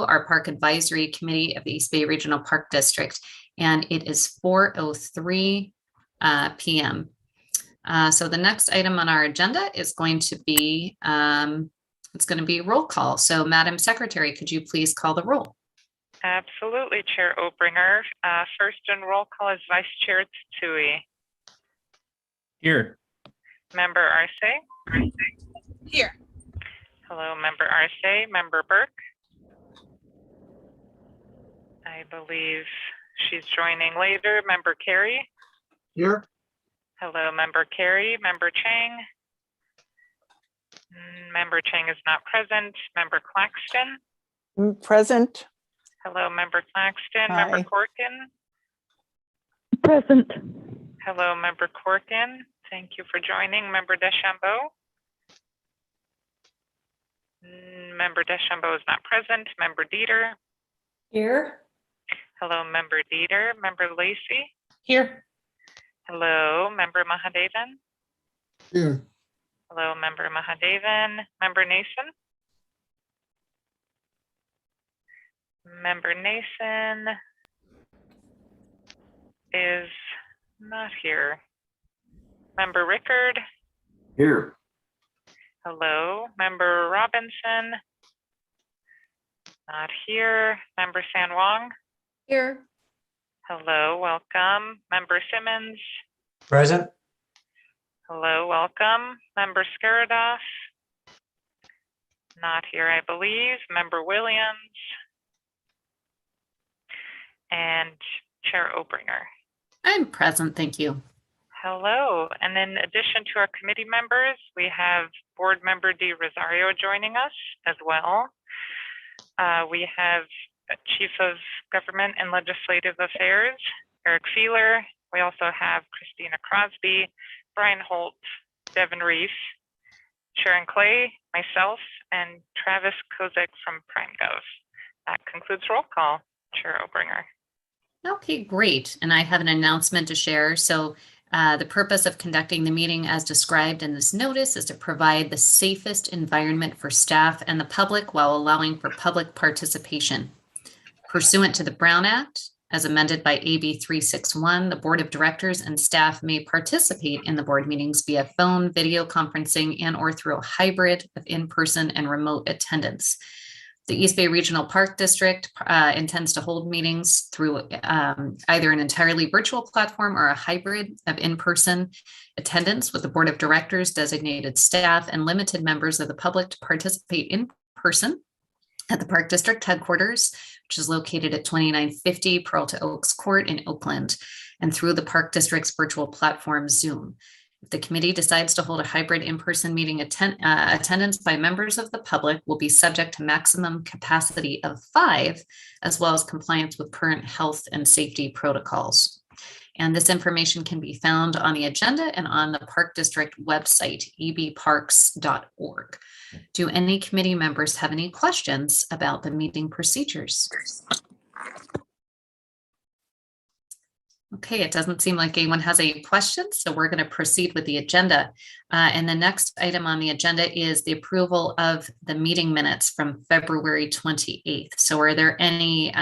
our Park Advisory Committee of the East Bay Regional Park District, and it is 4:03 p.m. So the next item on our agenda is going to be, it's going to be roll call. So Madam Secretary, could you please call the roll? Absolutely, Chair Obringer. First in roll call is Vice Chair Tsui. Here. Member Arce. Here. Hello, Member Arce. Member Burke. I believe she's joining later. Member Carey. Here. Hello, Member Carey. Member Chang. Member Chang is not present. Member Claxton. Present. Hello, Member Claxton. Hi. Member Corkin. Present. Hello, Member Corkin. Thank you for joining. Member Deschambault. Member Deschambault is not present. Member Dieter. Here. Hello, Member Dieter. Member Lacey. Here. Hello, Member Mahadevan. Here. Hello, Member Mahadevan. Member Nason. Member Nason is not here. Member Rickard. Here. Hello, Member Robinson. Not here. Member San Wong. Here. Hello, welcome. Member Simmons. Present. Hello, welcome. Member Skiradoff. Not here, I believe. Member Williams. And Chair Obringer. I'm present, thank you. Hello, and in addition to our committee members, we have Board Member Di Rosario joining us as well. We have Chief of Government and Legislative Affairs, Eric Feeler. We also have Christina Crosby, Brian Holt, Devin Reese, Sharon Clay, myself, and Travis Kozak from PrimeGov. That concludes roll call, Chair Obringer. Okay, great. And I have an announcement to share. So the purpose of conducting the meeting as described in this notice is to provide the safest environment for staff and the public while allowing for public participation. Pursuant to the Brown Act, as amended by AB 361, the Board of Directors and staff may participate in the board meetings via phone, video conferencing, and or through a hybrid of in-person and remote attendance. The East Bay Regional Park District intends to hold meetings through either an entirely virtual platform or a hybrid of in-person attendance with the Board of Directors, designated staff, and limited members of the public to participate in person at the Park District headquarters, which is located at 2950 Peralta Oaks Court in Oakland, and through the Park District's virtual platform, Zoom. If the committee decides to hold a hybrid in-person meeting, attendance by members of the public will be subject to maximum capacity of 5, as well as compliance with current health and safety protocols. And this information can be found on the agenda and on the Park District website, ebparks.org. Do any committee members have any questions about the meeting procedures? Okay, it doesn't seem like anyone has any questions, so we're going to proceed with the agenda. And the next item on the agenda is the approval of the meeting minutes from February 28th. So are there any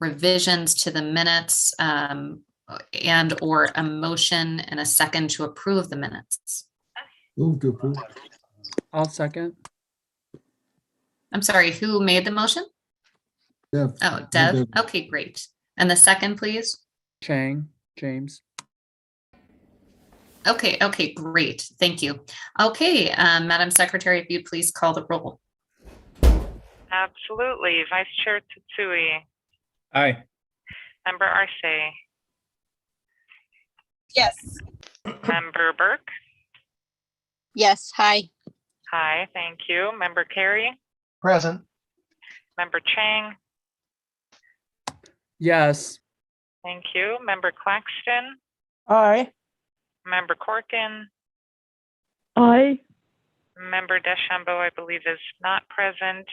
revisions to the minutes and or a motion and a second to approve the minutes? Move to approve. I'll second. I'm sorry, who made the motion? Deb. Oh, Deb. Deb. Okay, great. And the second, please. Chang, James. Okay, great. Thank you. Okay, Madam Secretary, if you'd please call the roll. Absolutely. Vice Chair Tsui. Aye. Member Arce. Yes. Member Burke. Yes. Hi. Hi, thank you. Member Carey. Present. Member Chang. Yes. Thank you. Member Claxton. Aye. Member Corkin. Aye. Member Deschambault, I believe, is not present.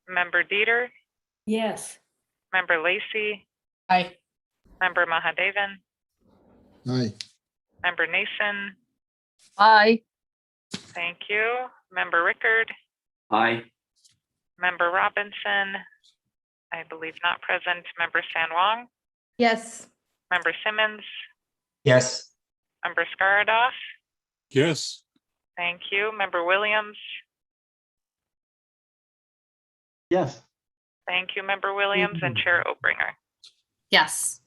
Member Dieter. Yes. Member Lacey. Aye. Member Mahadevan. Aye. Member Nason. Aye. Thank you. Member Rickard. Aye. Member Robinson, I believe not present. Member San Wong, Yes. Member Simmons, Yes. Member Skaradoff. Yes. Thank you. Member Williams. Yes. Thank you, Member Williams, and Chair Obringer. Yes.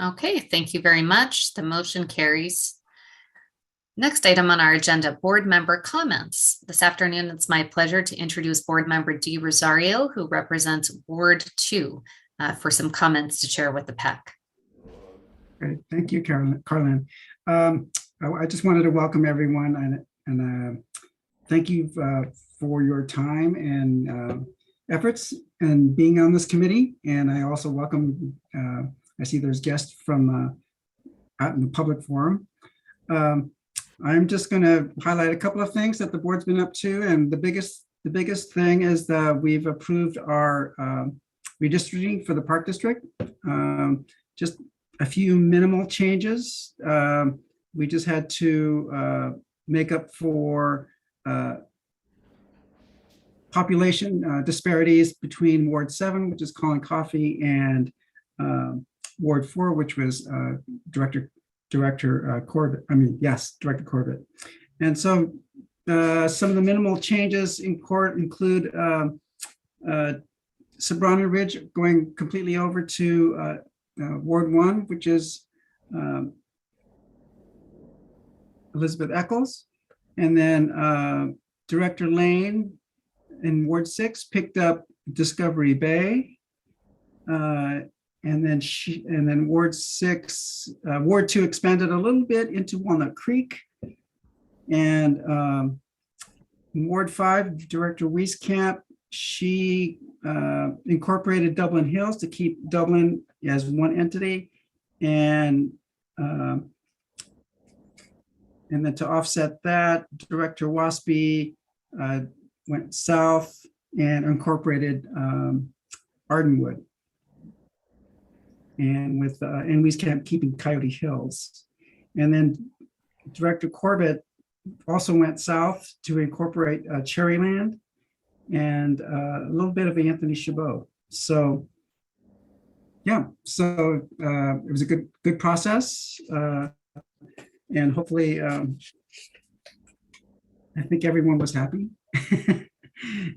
Okay, thank you very much. The motion carries. Next item on our agenda, board member comments. This afternoon, it's my pleasure to introduce board member Dee Rosario, who represents Ward 2, for some comments to share with the PAC. Great. Thank you, Carlin. I just wanted to welcome everyone and thank you for your time and efforts and being on this committee. And I also welcome, I see there's guests from out in the public forum. I'm just going to highlight a couple of things that the board's been up to. And the biggest thing is that we've approved our redistricting for the Park District. Just a few minimal changes. We just had to make up for population disparities between Ward 7, which is Colin Coffey, and Ward 4, which was Director Corbett. Director Corbett. And so some of the minimal changes in court include Sobrano Ridge going completely over to Ward 1, which is Elizabeth Eccles. And then Director Lane in Ward 6 picked up Discovery Bay. And then Ward 6, Ward 2 expanded a little bit into Walnut Creek. And Ward 5, Director Wieskamp, she incorporated Dublin Hills to keep Dublin as one entity. And then to offset that, Director Waspy went south and incorporated Ardenwood. And with Wieskamp keeping Coyote Hills. And then Director Corbett also went south to incorporate Cherryland and a little bit of Anthony Chabot. So yeah, so it was a good process. And hopefully, I think everyone was happy.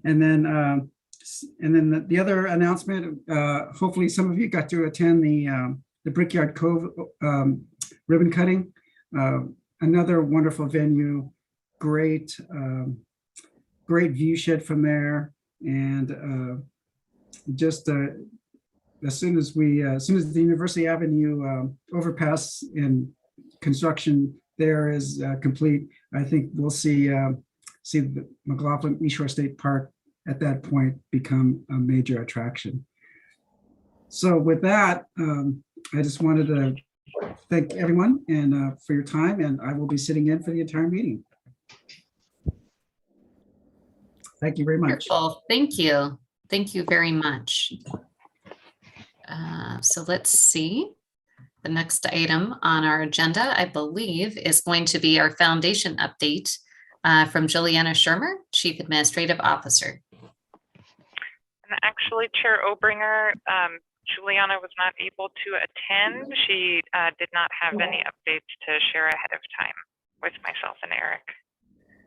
And then the other announcement, hopefully some of you got to attend the Brickyard Cove ribbon cutting. Another wonderful venue, great view shed from there. And just as soon as the University Avenue overpass and construction there is complete, I think we'll see the McLaughlin East Shore State Park at that point become a major attraction. So with that, I just wanted to thank everyone and for your time, and I will be sitting in for the entire meeting. Thank you very much. Wonderful. Thank you. Thank you very much. So let's see. The next item on our agenda, I believe, is going to be our foundation update from Juliana Shermer, Chief Administrative Officer. And actually, Chair Obringer, Juliana was not able to attend. She did not have any updates to share ahead of time with myself and Eric.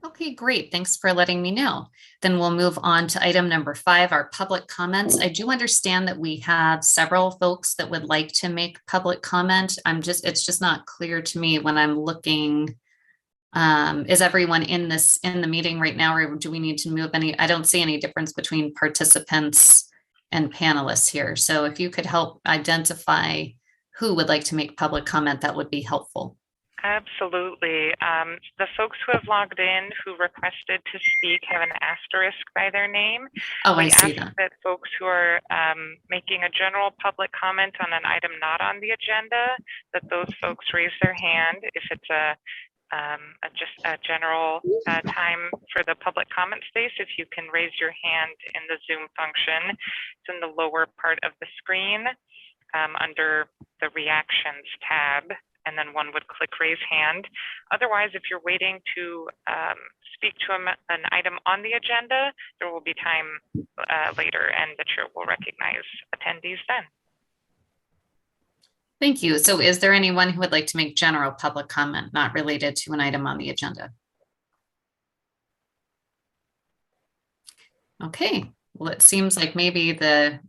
Okay, great. Thanks for letting me know. Then we'll move on to item number 5, our public comments. I do understand that we have several folks that would like to make public comment. It's just not clear to me when I'm looking. Is everyone in the meeting right now, or do we need to move any? I don't see any difference between participants and panelists here. So if you could help identify who would like to make public comment, that would be helpful. Absolutely. The folks who have logged in who requested to speak have an asterisk by their name. Oh, We I see ask that. that folks who are making a general public comment on an item not on the agenda, that those folks raise their hand. If it's just a general time for the public comment space, if you can raise your hand in the Zoom function, it's in the lower part of the screen under the reactions tab. and then one would click raise hand. Otherwise, if you're waiting to speak to an item on the agenda, there will be time later, and the chair will recognize attendees then. Thank you. So is there anyone who would like to make general public comment not related to an item on the agenda? Okay, well, it seems like maybe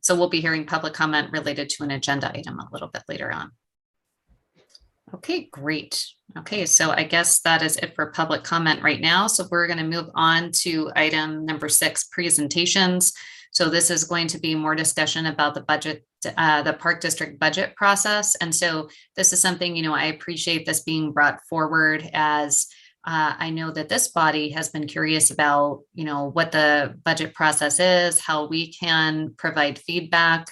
so we'll be hearing public comment related to an agenda item a little bit later on. Okay, great. Okay, so I guess that is it for public comment right now. So we're going to move on to item number 6, presentations. So this is going to be more discussion about the budget, the Park District budget process. And so this is something, I appreciate this being brought forward as I know that this body has been curious about, what the budget process is, how we can provide feedback.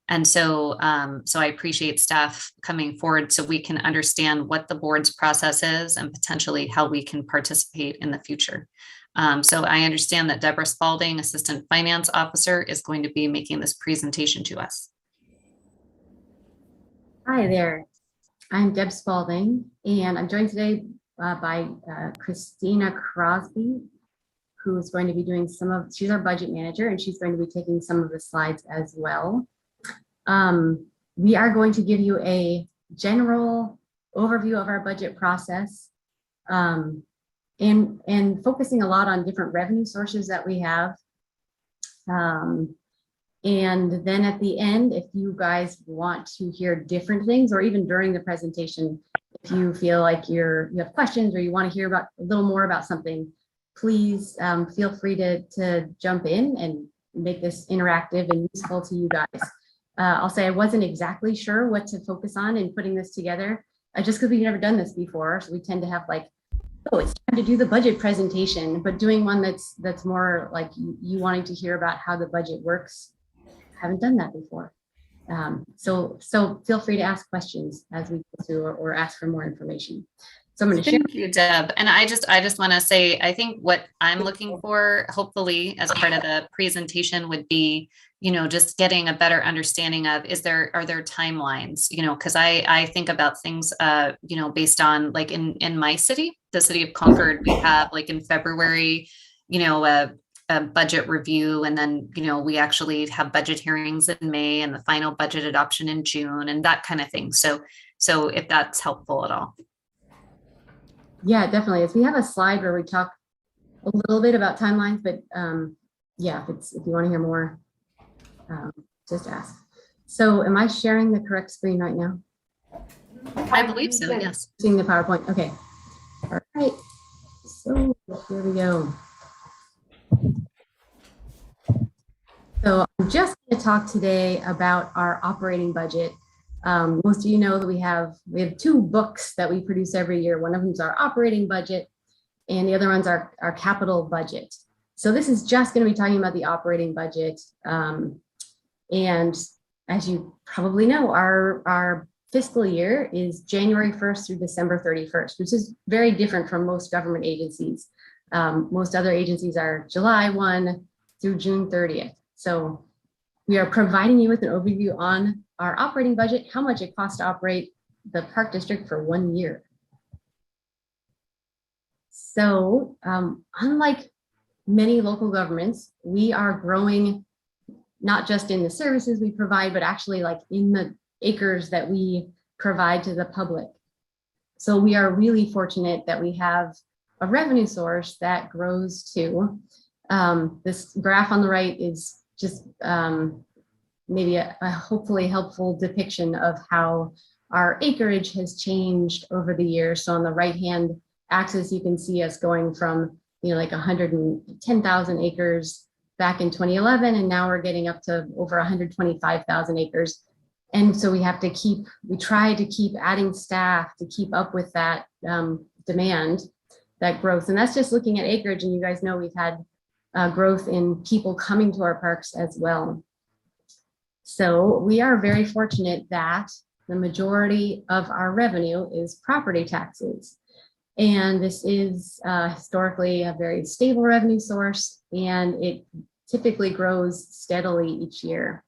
And so, I appreciate staff coming forward so we can understand what the board's process is and potentially how we can participate in the future. So I understand that Deborah Spalding, Assistant Finance Officer, is going to be making this presentation to us. Hi there, I'm Deb Spalding, and I'm joined today by Christina Crosby, who is going to be doing she's our budget manager, and she's going to be taking some of the slides as well. We are going to give you a general overview of our budget process, and focusing a lot on different revenue sources that we have. And then at the end, if you guys want to hear different things, or even during the presentation, if you feel like you have questions or you want to hear about a little more about something, please feel free to jump in and make this interactive and useful to you guys. I'll say I wasn't exactly sure what to focus on in putting this together, just because we've never done this before. So we tend to have like, oh, it's time to do the budget presentation, but doing one that's more like you wanting to hear about how the budget works. Haven't done that before. So feel free to ask questions as we go through, or ask for more information. So I'm going to share. Thank you, Deb. And I just want to say, I think what I'm looking for, hopefully, as part of the presentation would be, just getting a better understanding of, are there timelines, because I think about things, based on like in my city, the city of Concord, we have like in February, a budget review, and then we actually have budget hearings in May and the final budget adoption in June and that kind of thing. So if that's helpful at all. Yeah, definitely. If we have a slide where we talk a little bit about timelines, but yeah, if you want to hear more, just ask. So am I sharing the correct screen right now? I believe so, yes. Seeing the PowerPoint. Okay. All right. So here we go. So I'm just going to talk today about our operating budget. Most of you know that we have 2 books that we produce every year. One of them is our operating budget, and the other one's our capital budget. So this is just going to be talking about the operating budget. And as you probably know, our fiscal year is January 1st through December 31st, which is very different from most government agencies. Most other agencies are July 1 through June 30th. So we are providing you with an overview on our operating budget, how much it costs to operate the Park District for 1 year. So unlike many local governments, we are growing not just in the services we provide, but actually like in the acres that we provide to the public. So we are really fortunate that we have a revenue source that grows too. This graph on the right is just maybe a hopefully helpful depiction of how our acreage has changed over the years. So on the right-hand axis, you can see us going from, like 110,000 acres back in 2011, and now we're getting up to over 125,000 acres. And so we try to keep adding staff to keep up with that demand, that growth. And that's just looking at acreage. And you guys know we've had growth in people coming to our parks as well. So we are very fortunate that the majority of our revenue is property taxes. And this is historically a very stable revenue source, and it typically grows steadily each year.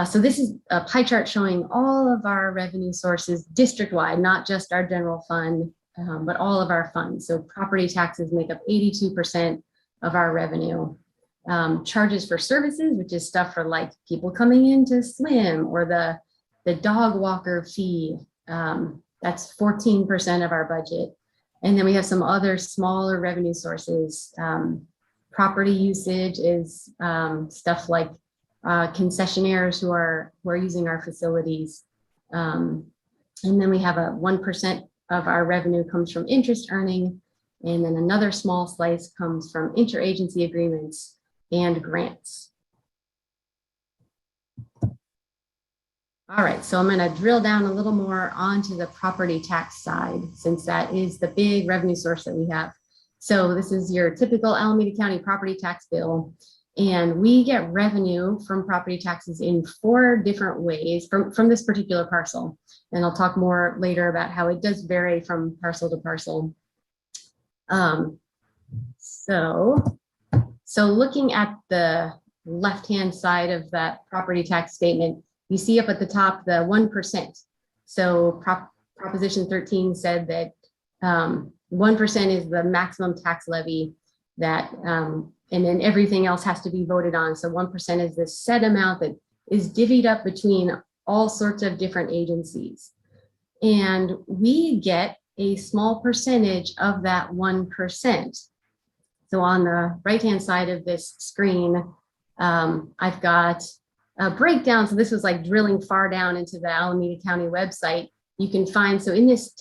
So this is a pie chart showing all of our revenue sources district-wide, not just our general fund, but all of our funds. So property taxes make up 82% of our revenue. Charges for services, which is stuff for like people coming in to swim, or the dog walker fee, that's 14% of our budget. And then we have some other smaller revenue sources. Property usage is stuff like concessionaires who are using our facilities. And then we have a 1% of our revenue comes from interest earning. And then another small slice comes from interagency agreements and grants. All right, so I'm going to drill down a little more onto the property tax side, since that is the big revenue source that we have. So this is your typical Alameda County property tax bill. And we get revenue from property taxes in 4 different ways from this particular parcel. And I'll talk more later about how it does vary from parcel to parcel. So looking at the left-hand side of that property tax statement, you see up at the top, the 1%. So Proposition 13 said that 1% is the maximum tax levy that, and then everything else has to be voted on. So 1% is the set amount that is divvied up between all sorts of different agencies. And we get a small percentage of that 1%. So on the right-hand side of this screen, I've got a breakdown. So this was like drilling far down into the Alameda County website. You can find, so in this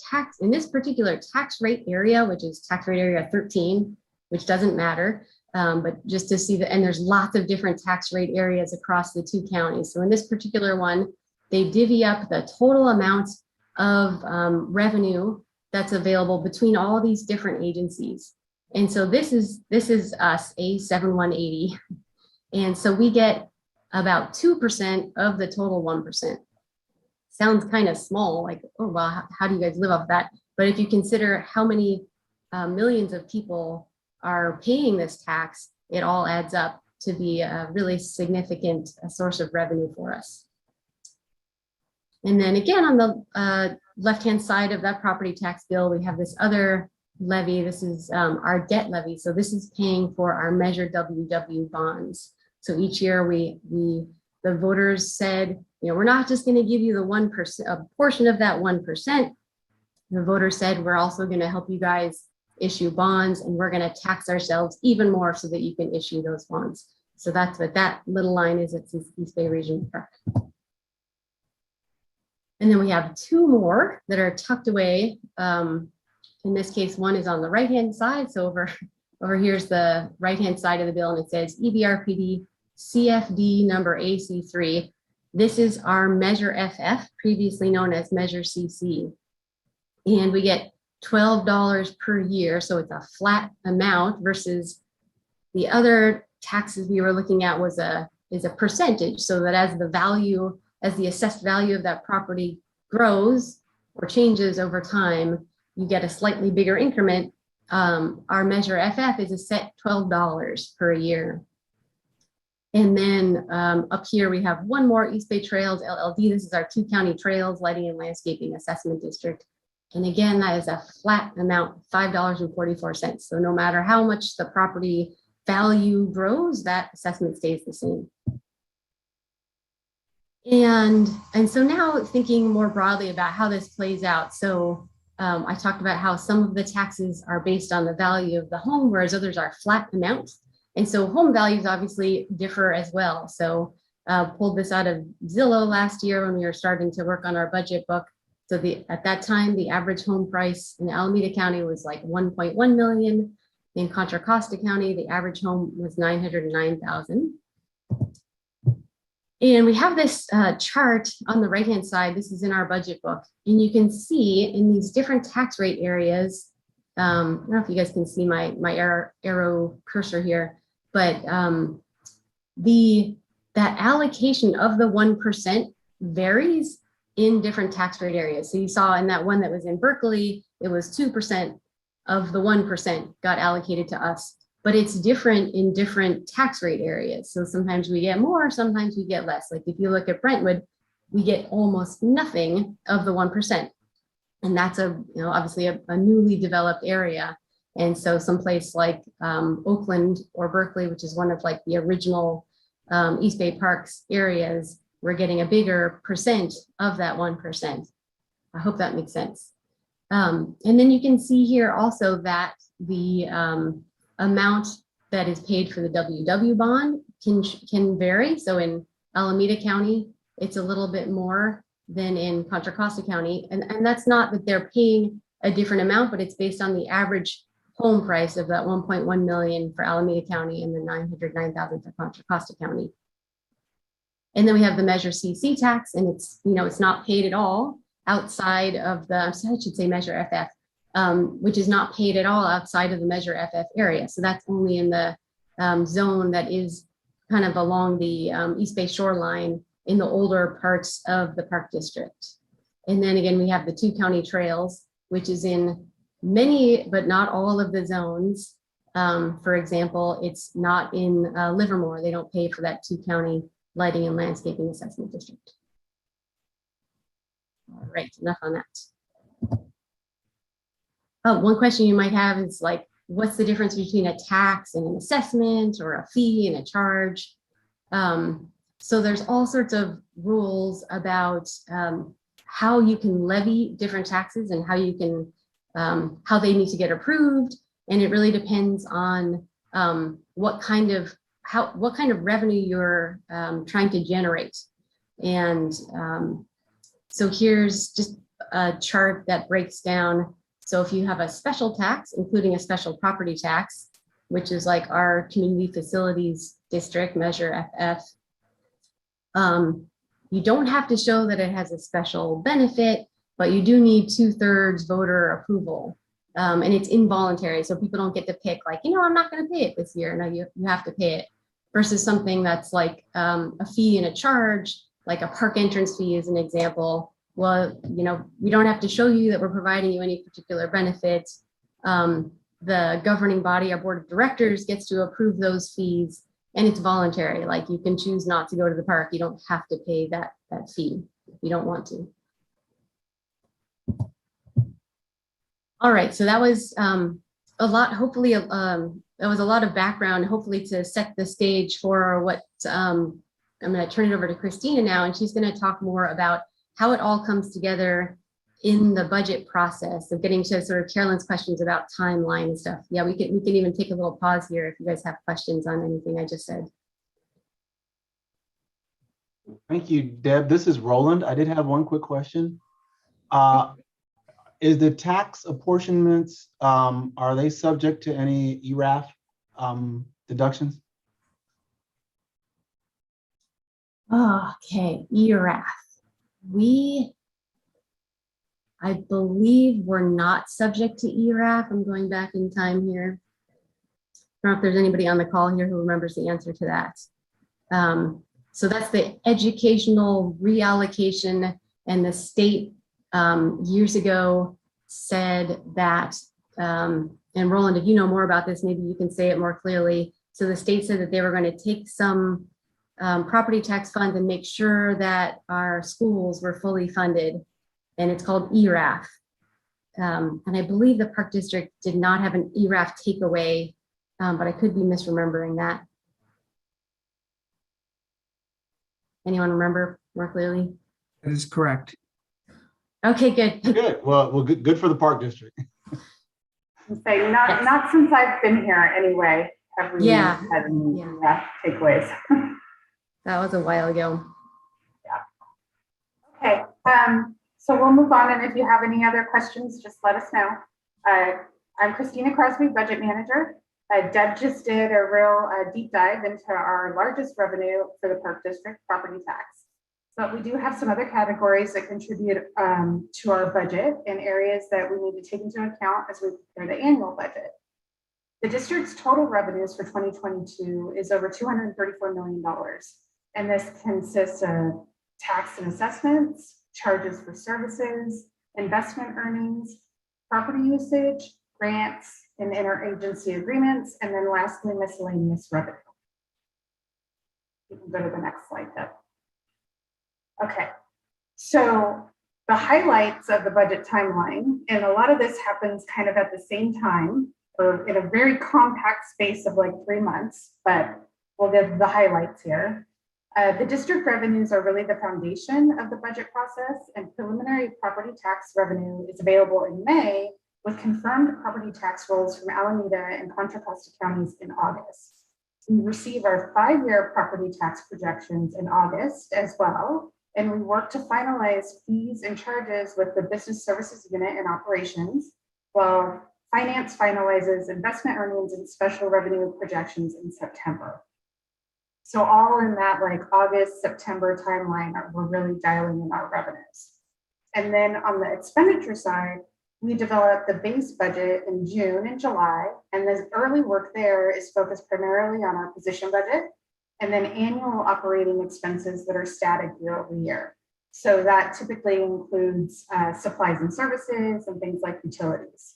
particular tax rate area, which is tax rate area 13, which doesn't matter, but just to see that, and there's lots of different tax rate areas across the 2 counties. So in this particular one, they divvy up the total amount of revenue that's available between all these different agencies. And so this is us, A7180. And so we get about 2% of the total 1%. Sounds kind of small, like, oh, well, how do you guys live off that? But if you consider how many millions of people are paying this tax, it all adds up to be a really significant source of revenue for us. And then again, on the left-hand side of that property tax bill, we have this other levy. This is our debt levy. So this is paying for our Measure WW bonds. So each year the voters said, you know, we're not just going to give you the 1%, a portion of that 1%. The voters said, we're also going to help you guys issue bonds, and we're going to tax ourselves even more so that you can issue those bonds. So that's what that little line is. It's East Bay Regional Park. And then we have 2 more that are tucked away. In this case, one is on the right-hand side. So over here's the right-hand side of the bill, and it says EBRPD CFD number AC3. This is our Measure FF, previously known as Measure CC. And we get $12 per year. So it's a flat amount versus the other taxes we were looking at is a percentage, so that as the assessed value of that property grows or changes over time, you get a slightly bigger increment. Our Measure FF is a set $12 per year. And then up here we have one more, East Bay Trails LLD. This is our 2 county trails lighting and landscaping assessment district. And again, that is a flat amount, $5.44. So no matter how much the property value grows, that assessment stays the same. And so now thinking more broadly about how this plays out. So I talked about how some of the taxes are based on the value of the home, whereas others are flat amounts. And so home values obviously differ as well. So pulled this out of Zillow last year when we were starting to work on our budget book. So at that time, the average home price in Alameda County was like 1.1 million. In Contra Costa County, the average home was 909,000. And we have this chart on the right-hand side. This is in our budget book. And you can see in these different tax rate areas, I don't know if you guys can see my arrow cursor here, but that allocation of the 1% varies in different tax rate areas. So you saw in that one that was in Berkeley, it was 2% of the 1% got allocated to us. but it's different in different tax rate areas. So sometimes we get more, sometimes we get less. Like if you look at Brentwood, we get almost nothing of the 1%. And that's obviously a newly developed area. And so someplace like Oakland or Berkeley, which is one of like the original East Bay Parks areas, we're getting a bigger percent of that 1%. I hope that makes sense. And then you can see here also that the amount that is paid for the WW bond can vary. So in Alameda County, it's a little bit more than in Contra Costa County. And that's not that they're paying a different amount, but it's based on the average home price of that 1.1 million for Alameda County and the 909,000 for Contra Costa County. And then we have the Measure CC tax, and it's not paid at all outside of the, I should say Measure FF, which is not paid at all outside of the Measure FF area. So that's only in the zone that is kind of along the East Bay shoreline in the older parts of the park district. And then again, we have the 2 county trails, which is in many, but not all of the zones. For example, it's not in Livermore. They don't pay for that 2 county lighting and landscaping assessment district. All right, enough on that. Oh, one question you might have is like, what's the difference between a tax and an assessment, or a fee and a charge? So there's all sorts of rules about how you can levy different taxes and how you can, how they need to get approved. And it really depends on what kind of revenue you're trying to generate. And so here's just a chart that breaks down. So if you have a special tax, including a special property tax, which is like our community facilities district, Measure FF, you don't have to show that it has a special benefit, but you do need 2/3 voter approval. And it's involuntary. So people don't get to pick like, I'm not going to pay it this year. No, you have to pay it, versus something that's like a fee and a charge, like a park entrance fee is an example. Well, we don't have to show you that we're providing you any particular benefits. The governing body, our board of directors, gets to approve those fees, and it's voluntary. Like you can choose not to go to the park. You don't have to pay that fee if you don't want to. All right, so that was a lot. Hopefully, that was a lot of background, hopefully to set the stage for what I'm going to turn it over to Christina now, and she's going to talk more about how it all comes together in the budget process of getting to sort of Carolyn's questions about timeline and stuff. Yeah, we can even take a little pause here if you guys have questions on anything I just said. Thank you, Deb. This is Roland. I did have one quick question. Is the tax apportionments, are they subject to any ERAF deductions? Okay, ERAF. I believe we're not subject to ERAF. I'm going back in time here. I don't know if there's anybody on the call here who remembers the answer to that. So that's the educational reallocation, and the state years ago said that, and Roland, if you know more about this, maybe you can say it more clearly. So the state said that they were going to take some property tax funds and make sure that our schools were fully funded, and it's called ERAF. And I believe the Park District did not have an ERAF takeaway, but I could be misremembering that. Anyone remember more clearly? That is correct. Okay, good. Good. Well, good for the Park District. Say not since I've been here anyway. Have we had any takeaways? That was a while ago. Yeah. Okay. So we'll move on, and if you have any other questions, just let us know. I'm Christina Crosby, Budget Manager. Deb just did a real deep dive into our largest revenue for the Park District, property tax. But we do have some other categories that contribute to our budget in areas that we need to take into account as we prepare the annual budget. The district's total revenues for 2022 is over $234 million. And this consists of tax and assessments, charges for services, investment earnings, property usage, grants, and interagency agreements, and then lastly, miscellaneous revenue. You can go to the next slide, Deb. Okay, so the highlights of the budget timeline, and a lot of this happens kind of at the same time, or in a very compact space of like 3 months, but we'll give the highlights here. The district revenues are really the foundation of the budget process, and preliminary property tax revenue is available in May with confirmed property tax rolls from Alameda and Contra Costa counties in August. We receive our 5-year property tax projections in August as well, and we work to finalize fees and charges with the business services unit and operations, while finance finalizes investment earnings and special revenue projections in September. So all in that like August, September timeline, we're really dialing in our revenues. And then on the expenditure side, we develop the base budget in June and July, and the early work there is focused primarily on our position budget and then annual operating expenses that are static year over year. So that typically includes supplies and services and things like utilities.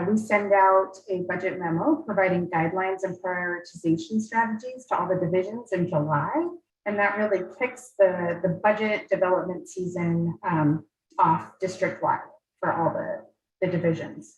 We send out a budget memo providing guidelines and prioritization strategies to all the divisions in July, and that really kicks the budget development season off district-wide for all the divisions.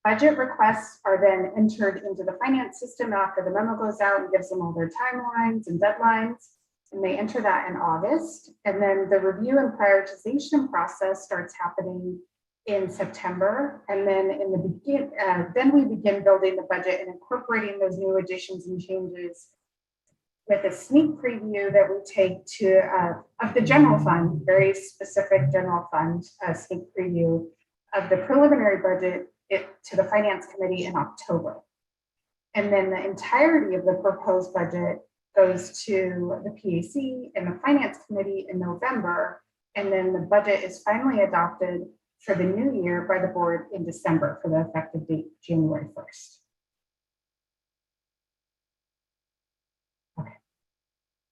Budget requests are then entered into the finance system after the memo goes out and gives them all their timelines and deadlines, and they enter that in August. And then the review and prioritization process starts happening in September, and then in the then we begin building the budget and incorporating those new additions and changes with a sneak preview that we take to of the general fund, very specific general fund sneak preview of the preliminary budget to the finance committee in October. And then the entirety of the proposed budget goes to the PAC and the finance committee in November, and then the budget is finally adopted for the new year by the board in December for the effective date, January 1st. Okay.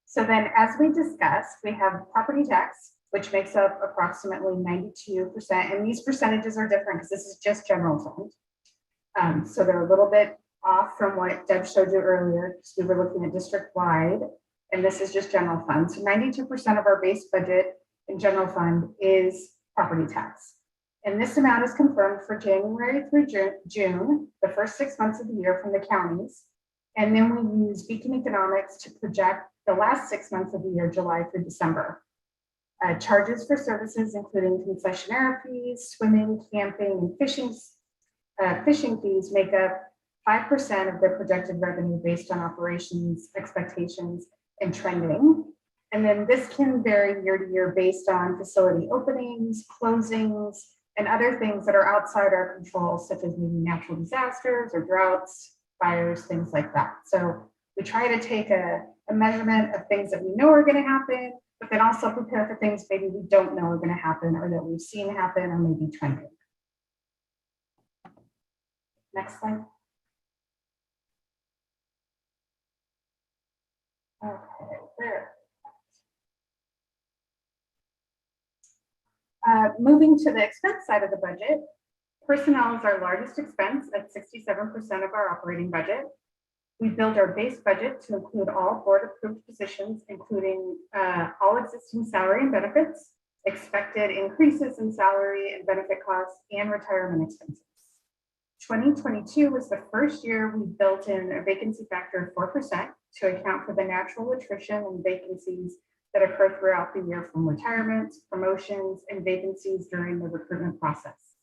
So then as we discussed, we have property tax, which makes up approximately 92%. And these percentages are different because this is just general fund. So they're a little bit off from what Deb showed you earlier, because we were looking at district-wide, and this is just general fund. So 92% of our base budget in general fund is property tax. And this amount is confirmed for January through June, the first 6 months of the year from the counties. And then we use Beacon Economics to project the last 6 months of the year, July through December. Charges for services, including concessionaire fees, swimming, camping, and fishing fees make up 5% of the projected revenue based on operations, expectations, and trending. And then this can vary year to year based on facility openings, closings, and other things that are outside our control, such as maybe natural disasters or droughts, fires, things like that. So we try to take a measurement of things that we know are going to happen, but then also prepare for things maybe we don't know are going to happen or that we've seen happen or maybe trending. Next slide. Okay, there. Moving to the expense side of the budget, personnel is our largest expense at 67% of our operating budget. We build our base budget to include all board-approved positions, including all existing salary and benefits, expected increases in salary and benefit costs, and retirement expenses. 2022 was the first year we built in a vacancy factor of 4% to account for the natural attrition and vacancies that occur throughout the year from retirements, promotions, and vacancies during the recruitment process.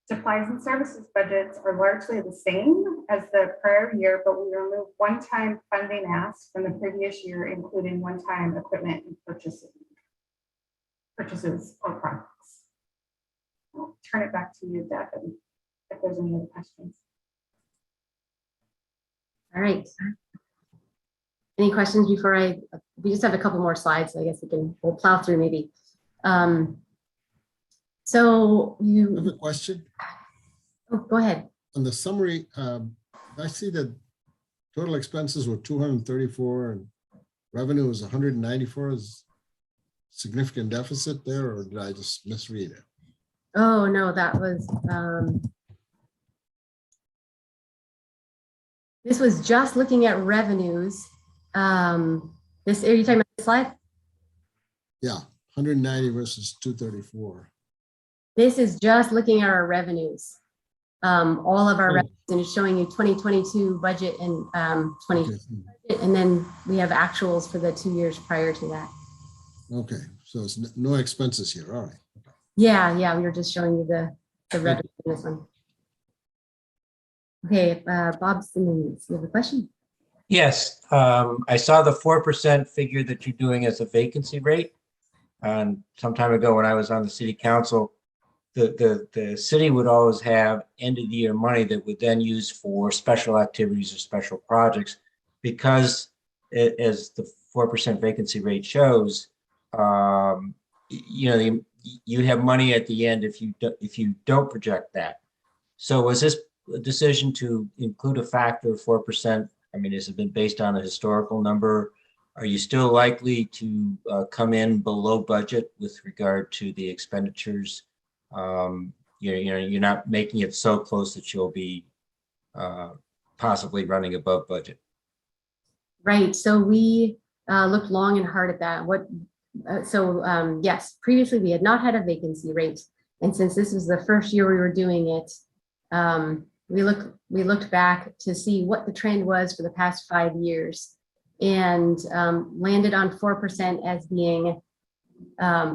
Supplies and services budgets are largely the same as the prior year, but we remove one-time funding asks from the previous year, including one-time equipment and purchases or projects. I'll turn it back to you, Deb, and if there's any other questions. All right. Any questions before we just have a couple more slides, so I guess we'll plow through maybe. So I have a question. Oh, go ahead. On the summary, I see that total expenses were 234 and revenue was 194. Is significant deficit there, or did I just misread it? Oh no, that was This was just looking at revenues. Are you talking about this slide? Yeah, 190 versus 234. This is just looking at our revenues. All of our Oh. revenues, and it's showing you 2022 budget and 20, Okay. and then we have actuals for the 2 years prior to that. Okay, so it's no expenses here. All right. Yeah, we were just showing you the revenue in this one. Okay, Bob Simmons, you have a question? Yes, I saw the 4% figure that you're doing as a vacancy rate. And some time ago when I was on the city council, the city would always have end of the year money that would then use for special activities or special projects, because as the 4% vacancy rate shows, you have money at the end if you don't project that. So was this a decision to include a factor of 4%? I mean, has it been based on a historical number? Are you still likely to come in below budget with regard to the expenditures? You're not making it so close that you'll be possibly running above budget. Right. So we looked long and hard at that. Yes, previously we had not had a vacancy rate, and since this was the first year we were doing it, we looked back to see what the trend was for the past 5 years, and landed on 4% as being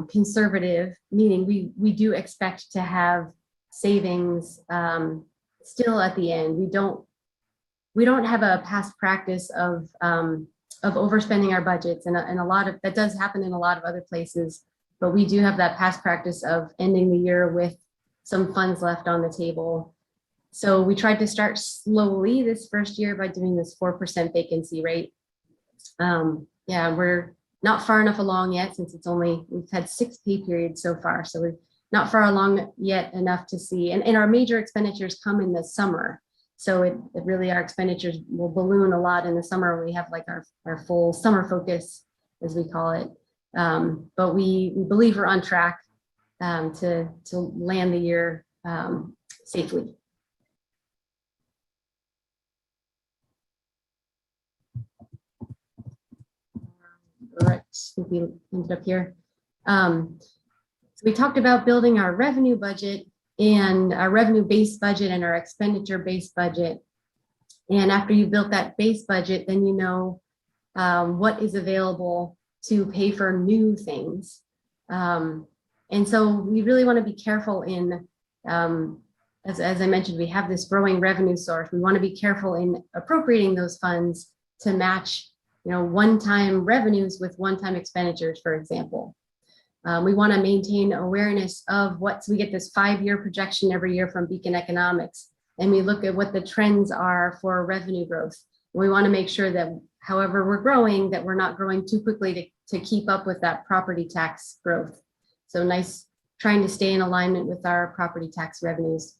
conservative, meaning we do expect to have savings still at the end. We don't have a past practice of overspending our budgets, and a lot of that does happen in a lot of other places, but we do have that past practice of ending the year with some funds left on the table. So we tried to start slowly this first year by doing this 4% vacancy rate. Yeah, we're not far enough along yet, since we've had 6 pay periods so far. So we're not far along yet enough to see, and our major expenditures come in the summer. So it really, our expenditures will balloon a lot in the summer. We have like our full summer focus, as we call it. But we believe we're on track to land the year safely. Right, I think we ended up here. So we talked about building our revenue budget and our revenue-based budget and our expenditure-based budget. And after you built that base budget, then you know what is available to pay for new things. And so we really want to be careful in, as I mentioned, we have this growing revenue source. We want to be careful in appropriating those funds to match, one-time revenues with one-time expenditures, for example. We want to maintain awareness of so we get this 5-year projection every year from Beacon Economics, and we look at what the trends are for revenue growth. We want to make sure that however we're growing, that we're not growing too quickly to keep up with that property tax growth. So trying to stay in alignment with our property tax revenues.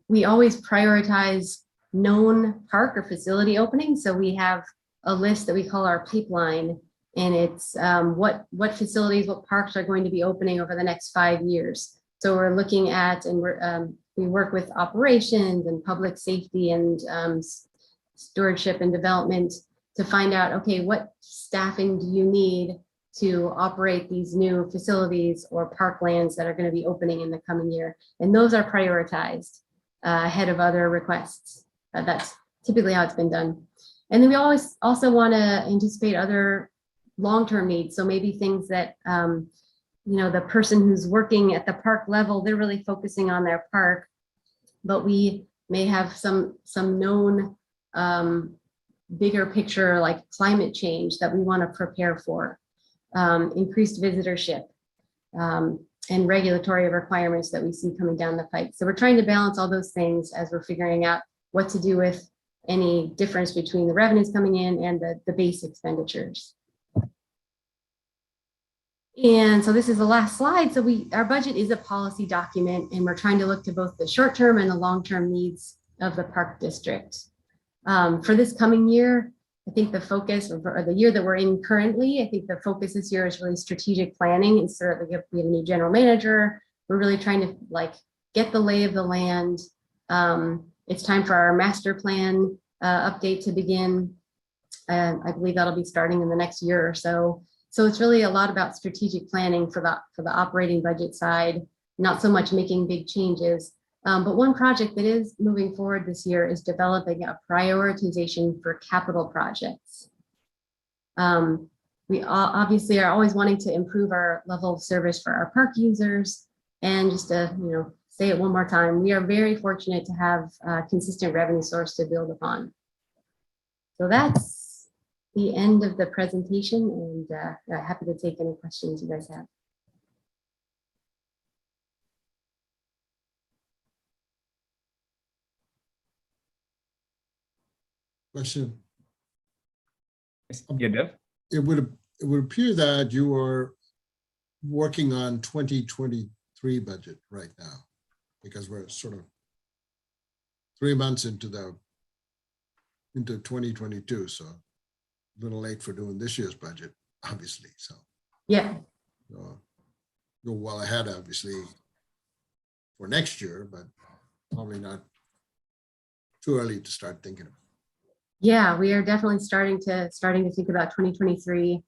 We always prioritize known park or facility openings. So we have a list that we call our pipeline, and it's what facilities, what parks are going to be opening over the next 5 years. So we're looking at, and we work with operations and public safety and stewardship and development to find out, okay, what staffing do you need to operate these new facilities or parklands that are going to be opening in the coming year. And those are prioritized ahead of other requests. That's typically how it's been done. And then we always also want to anticipate other long-term needs. So maybe things that, the person who's working at the park level, they're really focusing on their park, but we may have some known bigger picture like climate change that we want to prepare for, increased visitorship, and regulatory requirements that we see coming down the pike. So we're trying to balance all those things as we're figuring out what to do with any difference between the revenues coming in and the base expenditures. And so this is the last slide. So our budget is a policy document, and we're trying to look to both the short-term and the long-term needs of the park district. For this coming year, I think the focus, or the year that we're in currently, I think the focus this year is really strategic planning. And so we have a new general manager. We're really trying to get the lay of the land, it's time for our master plan update to begin. I believe that'll be starting in the next year or so. So it's really a lot about strategic planning for the operating budget side, not so much making big changes. But one project that is moving forward this year is developing a prioritization for capital projects. We obviously are always wanting to improve our level of service for our park users. And just to say it one more time, we are very fortunate to have a consistent revenue source to build upon. So that's the end of the presentation, and happy to take any questions you guys have. Question. Yeah, Dev? It would appear that you are working on 2023 budget right now, because we're sort of 3 months into 2022, so a little late for doing this year's budget, obviously. So Yeah. you're well ahead, obviously, for next year, but probably not too early to start thinking about. Yeah, we are definitely starting to think about 2023.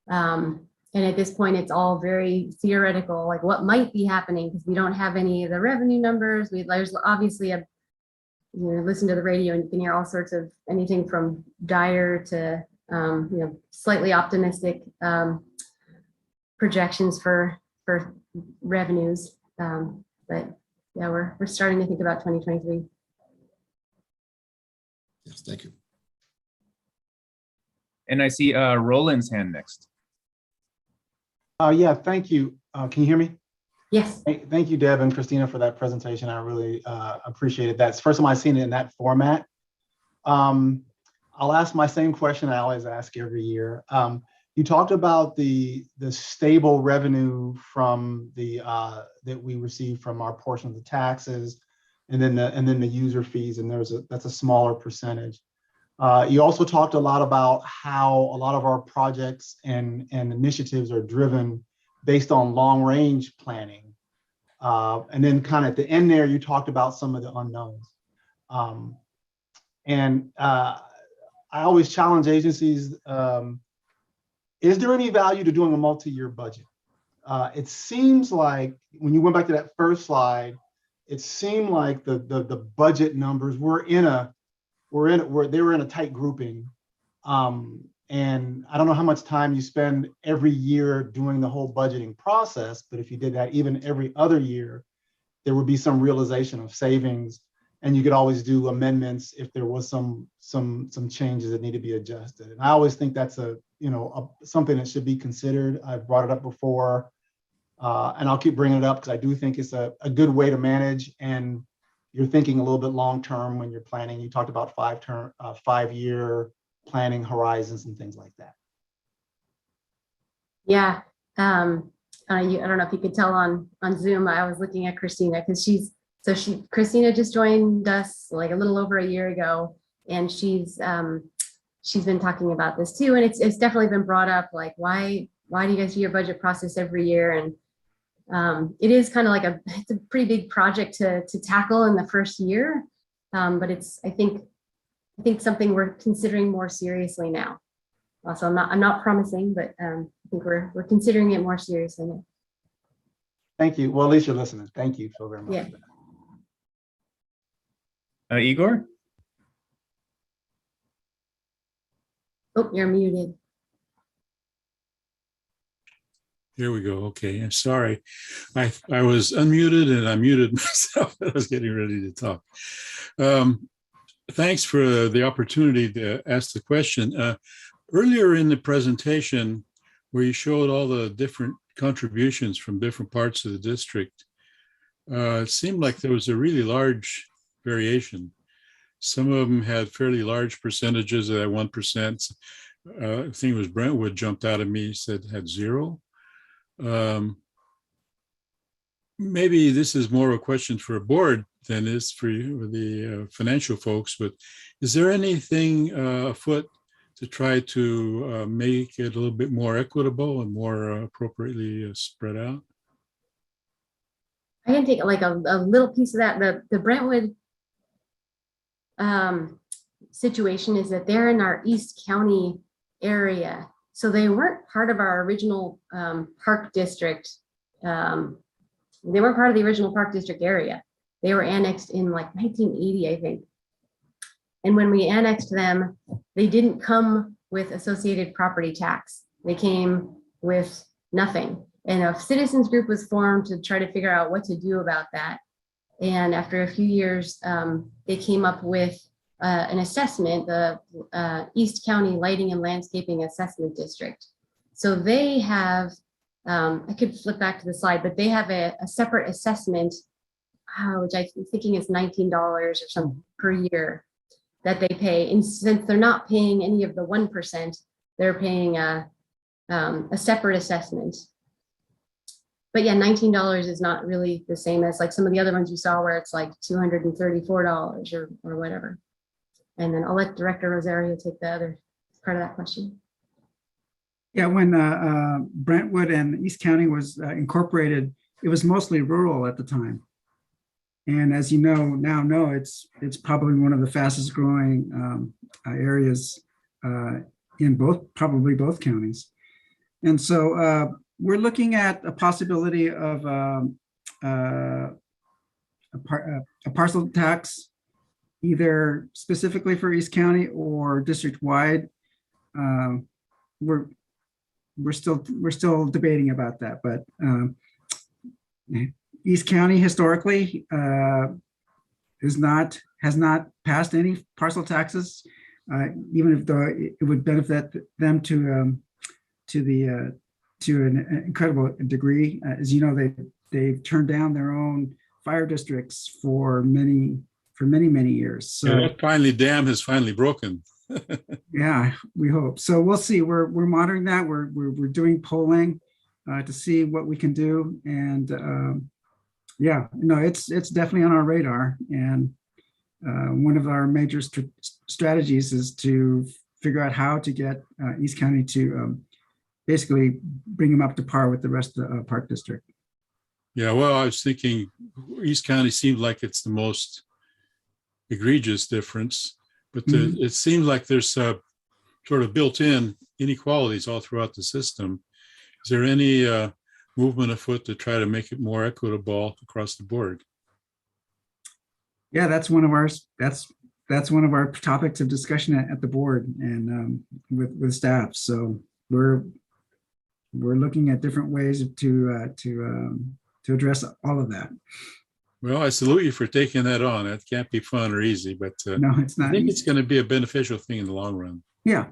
And at this point, it's all very theoretical, like what might be happening, because we don't have any of the revenue numbers. There's obviously listen to the radio and you can hear all sorts of anything from dire to slightly optimistic projections for revenues. But yeah, we're starting to think about 2023. Yes, thank you. And I see Roland's hand next. Yeah, thank you. Can you hear me? Yes. Thank you, Deb and Christina, for that presentation. I really appreciated that. It's the first time I've seen it in that format. I'll ask my same question I always ask every year. You talked about the stable revenue from that we receive from our portion of the taxes, and then the user fees, and that's a smaller percentage. You also talked a lot about how a lot of our projects and initiatives are driven based on long range planning. And then kind of at the end there, you talked about some of the unknowns. I always challenge agencies, is there any value to doing a multi-year budget? It seems like when you went back to that first slide, it seemed like the budget numbers were in a tight grouping. And I don't know how much time you spend every year doing the whole budgeting process, but if you did that even every other year, there would be some realization of savings, and you could always do amendments if there was some changes that need to be adjusted. And I always think that's something that should be considered. I've brought it up before, and I'll keep bringing it up because I do think it's a good way to manage, and you're thinking a little bit long term when you're planning. You talked about 5-year planning horizons and things like that. Yeah. I don't know if you could tell on Zoom, I was looking at Christina because Christina just joined us like a little over a year ago, and she's been talking about this too. And it's definitely been brought up, like, why do you guys do your budget process every year? And it is kind of like it's a pretty big project to tackle in the first year. But it's, I think something we're considering more seriously now. Also, I'm not promising, but I think we're considering it more seriously now. Thank you. Well, at least you're listening. Thank you so very much. Yeah. Igor? Oh, you're muted. Here we go. Okay, I'm sorry. I was unmuted and I muted myself. I was getting ready to talk. Thanks for the opportunity to ask the question. Earlier in the presentation, where you showed all the different contributions from different parts of the district, it seemed like there was a really large variation. Some of them had fairly large percentages of that 1%. I think it was Brentwood jumped out at me, said had 0. Maybe this is more a question for a board than is for the financial folks, but is there anything afoot to try to make it a little bit more equitable and more appropriately spread out? I can take like a little piece of that. The Brentwood situation is that they're in our East County area. So they weren't part of our original park district. They weren't part of the original park district area. They were annexed in like 1980, I think. And when we annexed them, they didn't come with associated property tax. They came with nothing. And a citizens group was formed to try to figure out what to do about that. And after a few years, they came up with an assessment, the East County Lighting and Landscaping Assessment District. So they have, I could flip back to the slide, but they have a separate assessment, which I'm thinking is $19 or something per year that they pay. And since they're not paying any of the 1%, they're paying a separate assessment. But yeah, $19 is not really the same as like some of the other ones you saw where it's like $234 or whatever. And then I'll let Director Rosario take the other part of that question. Yeah, when Brentwood and East County was incorporated, it was mostly rural at the time. And as you know, it's probably one of the fastest growing areas in probably both counties. And so we're looking at a possibility of a parcel tax, either specifically for East County or district-wide. We're still debating about that, but East County historically has not passed any parcel taxes, even if it would benefit them to an incredible degree. As you know, they've turned down their own fire districts for many years. So yeah, that dam has finally broken. yeah, we hope. So we'll see. We're monitoring that. We're doing polling to see what we can do. And yeah, no, it's definitely on our radar. And one of our major strategies is to figure out how to get East County to basically bring them up to par with the rest of the park district. Yeah, well, I was thinking East County seemed like it's the most egregious difference, but it seems like there's sort of built-in inequalities all throughout the system. Is there any movement afoot to try to make it more equitable across the board? Yeah, that's one of our topics of discussion at the board and with staff. So we're looking at different ways to address all of that. Well, I salute you for taking that on. That can't be fun or easy, but no, it's not. I think it's going to be a beneficial thing in the long run. Yeah.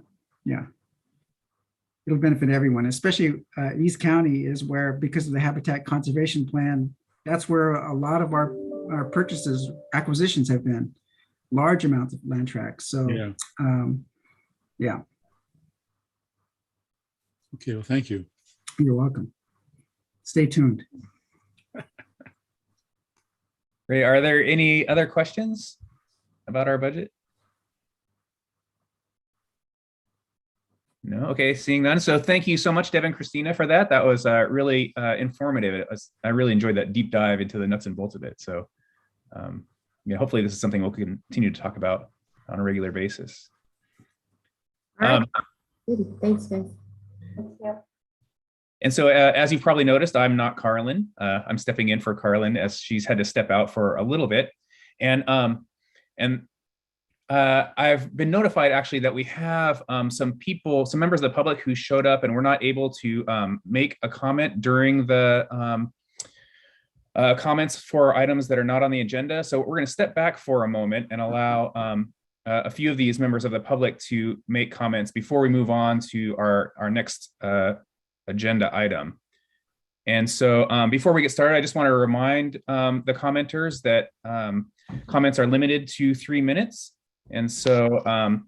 It'll benefit everyone, especially East County is where, because of the Habitat Conservation Plan, that's where a lot of our acquisitions have been, large amounts of land tracts. So yeah. Okay, well, thank you. You're welcome. Stay tuned. Great. Are there any other questions about our budget? No. Okay. Seeing none. So thank you so much, Deb and Christina, for that. That was really informative. I really enjoyed that deep dive into the nuts and bolts of it. So yeah, hopefully this is something we'll continue to talk about on a regular basis. All right. Thanks, guys. Thank you. And so as you've probably noticed, I'm not Carlin. I'm stepping in for Carlin as she's had to step out for a little bit. And I've been notified actually that we have some members of the public who showed up and were not able to make a comment during the comments for items that are not on the agenda. So we're going to step back for a moment and allow a few of these members of the public to make comments before we move on to our next agenda item. And so before we get started, I just want to remind the commenters that comments are limited to 3 minutes. And so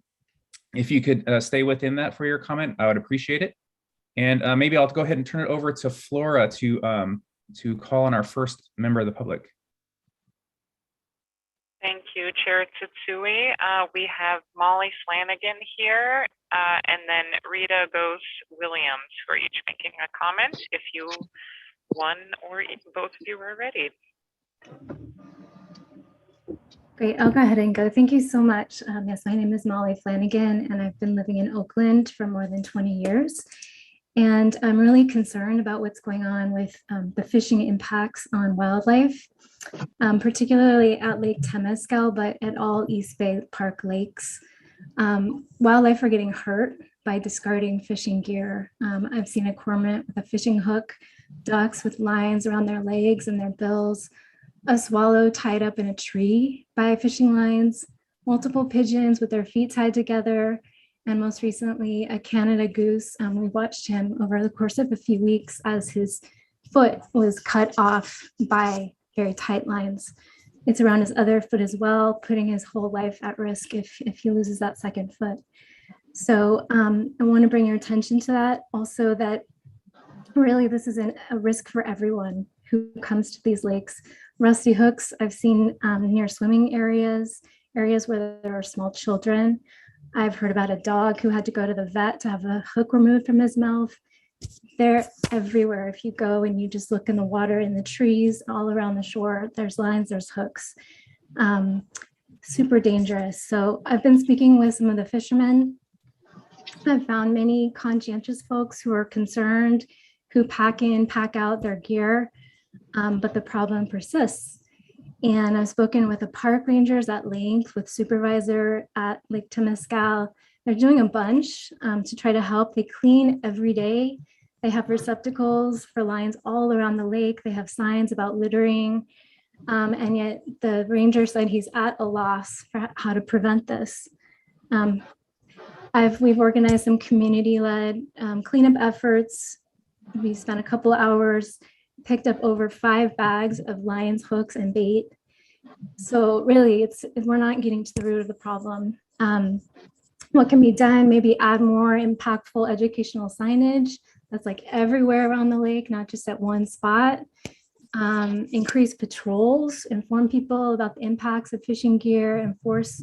if you could stay within that for your comment, I would appreciate it. And maybe I'll go ahead and turn it over to Flora to call on our first member of the public. Thank you, Chair Tsutsui. We have Molly Flanagan here, and then Rita Gose-Williams, who are each making a comment. If you, one or both of you are ready. Great, I'll go ahead and go. Thank you so much. Yes, my name is Molly Flanagan, and I've been living in Oakland for more than 20 years. And I'm really concerned about what's going on with the fishing impacts on wildlife, particularly at Lake Temescal, but at all East Bay Park lakes. Wildlife are getting hurt by discarding fishing gear. I've seen a cormorant with a fishing hook, ducks with lines around their legs and their bills, a swallow tied up in a tree by fishing lines, multiple pigeons with their feet tied together, and most recently a Canada goose. We watched him over the course of a few weeks as his foot was cut off by very tight lines. It's around his other foot as well, putting his whole life at risk if he loses that second foot. So I want to bring your attention to that. Also, that really this is a risk for everyone who comes to these lakes. Rusty hooks I've seen near swimming areas where there are small children. I've heard about a dog who had to go to the vet to have a hook removed from his mouth. They're everywhere. If you go and you just look in the water, in the trees, all around the shore, there's lines, there's hooks. Super dangerous. So I've been speaking with some of the fishermen. I've found many conscientious folks who are concerned, who pack in, pack out their gear, but the problem persists. And I've spoken with the park rangers at length, with supervisor at Lake Temescal. They're doing a bunch to try to help. They clean every day. They have receptacles for lines all around the lake. They have signs about littering. And yet the ranger said he's at a loss for how to prevent this. We've organized some community-led cleanup efforts. We spent a couple hours, picked up over 5 bags of lines, hooks, and bait. So really, we're not getting to the root of the problem. What can be done? Maybe add more impactful educational signage that's like everywhere around the lake, not just at one spot. Increase patrols, inform people about the impacts of fishing gear, enforce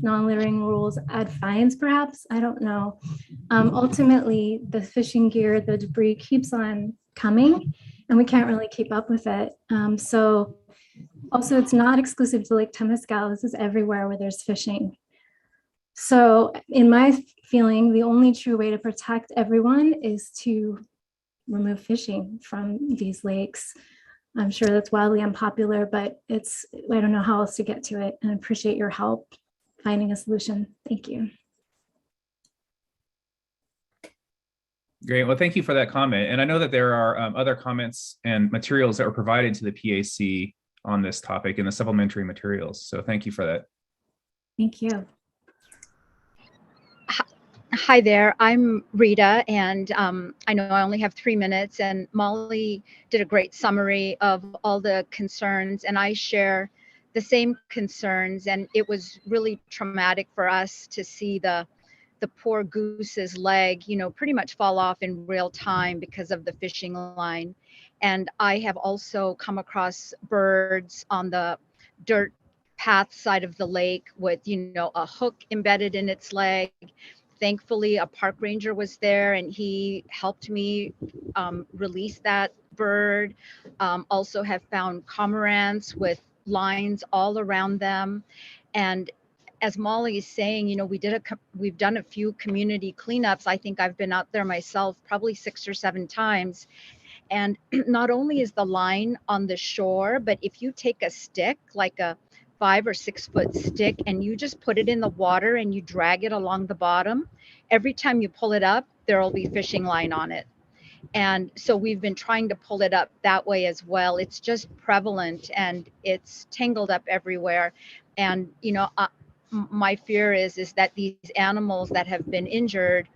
non-littering rules, add fines perhaps, I don't know. Ultimately, the fishing gear, the debris keeps on coming and we can't really keep up with it. So also it's not exclusive to Lake Temescal, this is everywhere where there's fishing. So in my feeling, the only true way to protect everyone is to remove fishing from these lakes. I'm sure that's wildly unpopular, but I don't know how else to get to it, and I appreciate your help finding a solution. Thank you. Great. Well, thank you for that comment. And I know that there are other comments and materials that were provided to the PAC on this topic in the supplementary materials. So thank you for that. Thank you. Hi there, I'm Rita, and I know I only have 3 minutes, and Molly did a great summary of all the concerns, and I share the same concerns, and it was really traumatic for us to see the poor goose's leg, pretty much fall off in real time because of the fishing line. And I have also come across birds on the dirt path side of the lake with, a hook embedded in its leg. Thankfully, a park ranger was there and he helped me release that bird. Also have found cormorants with lines all around them. And as Molly is saying, we've done a few community cleanups. I think I've been out there myself probably 6 or 7 times. And not only is the line on the shore, but if you take a stick, like a 5 or 6 foot stick, and you just put it in the water and you drag it along the bottom, every time you pull it up, there'll be fishing line on it. And so we've been trying to pull it up that way as well. It's just prevalent and it's tangled up everywhere. And, my fear is that these animals that have been injured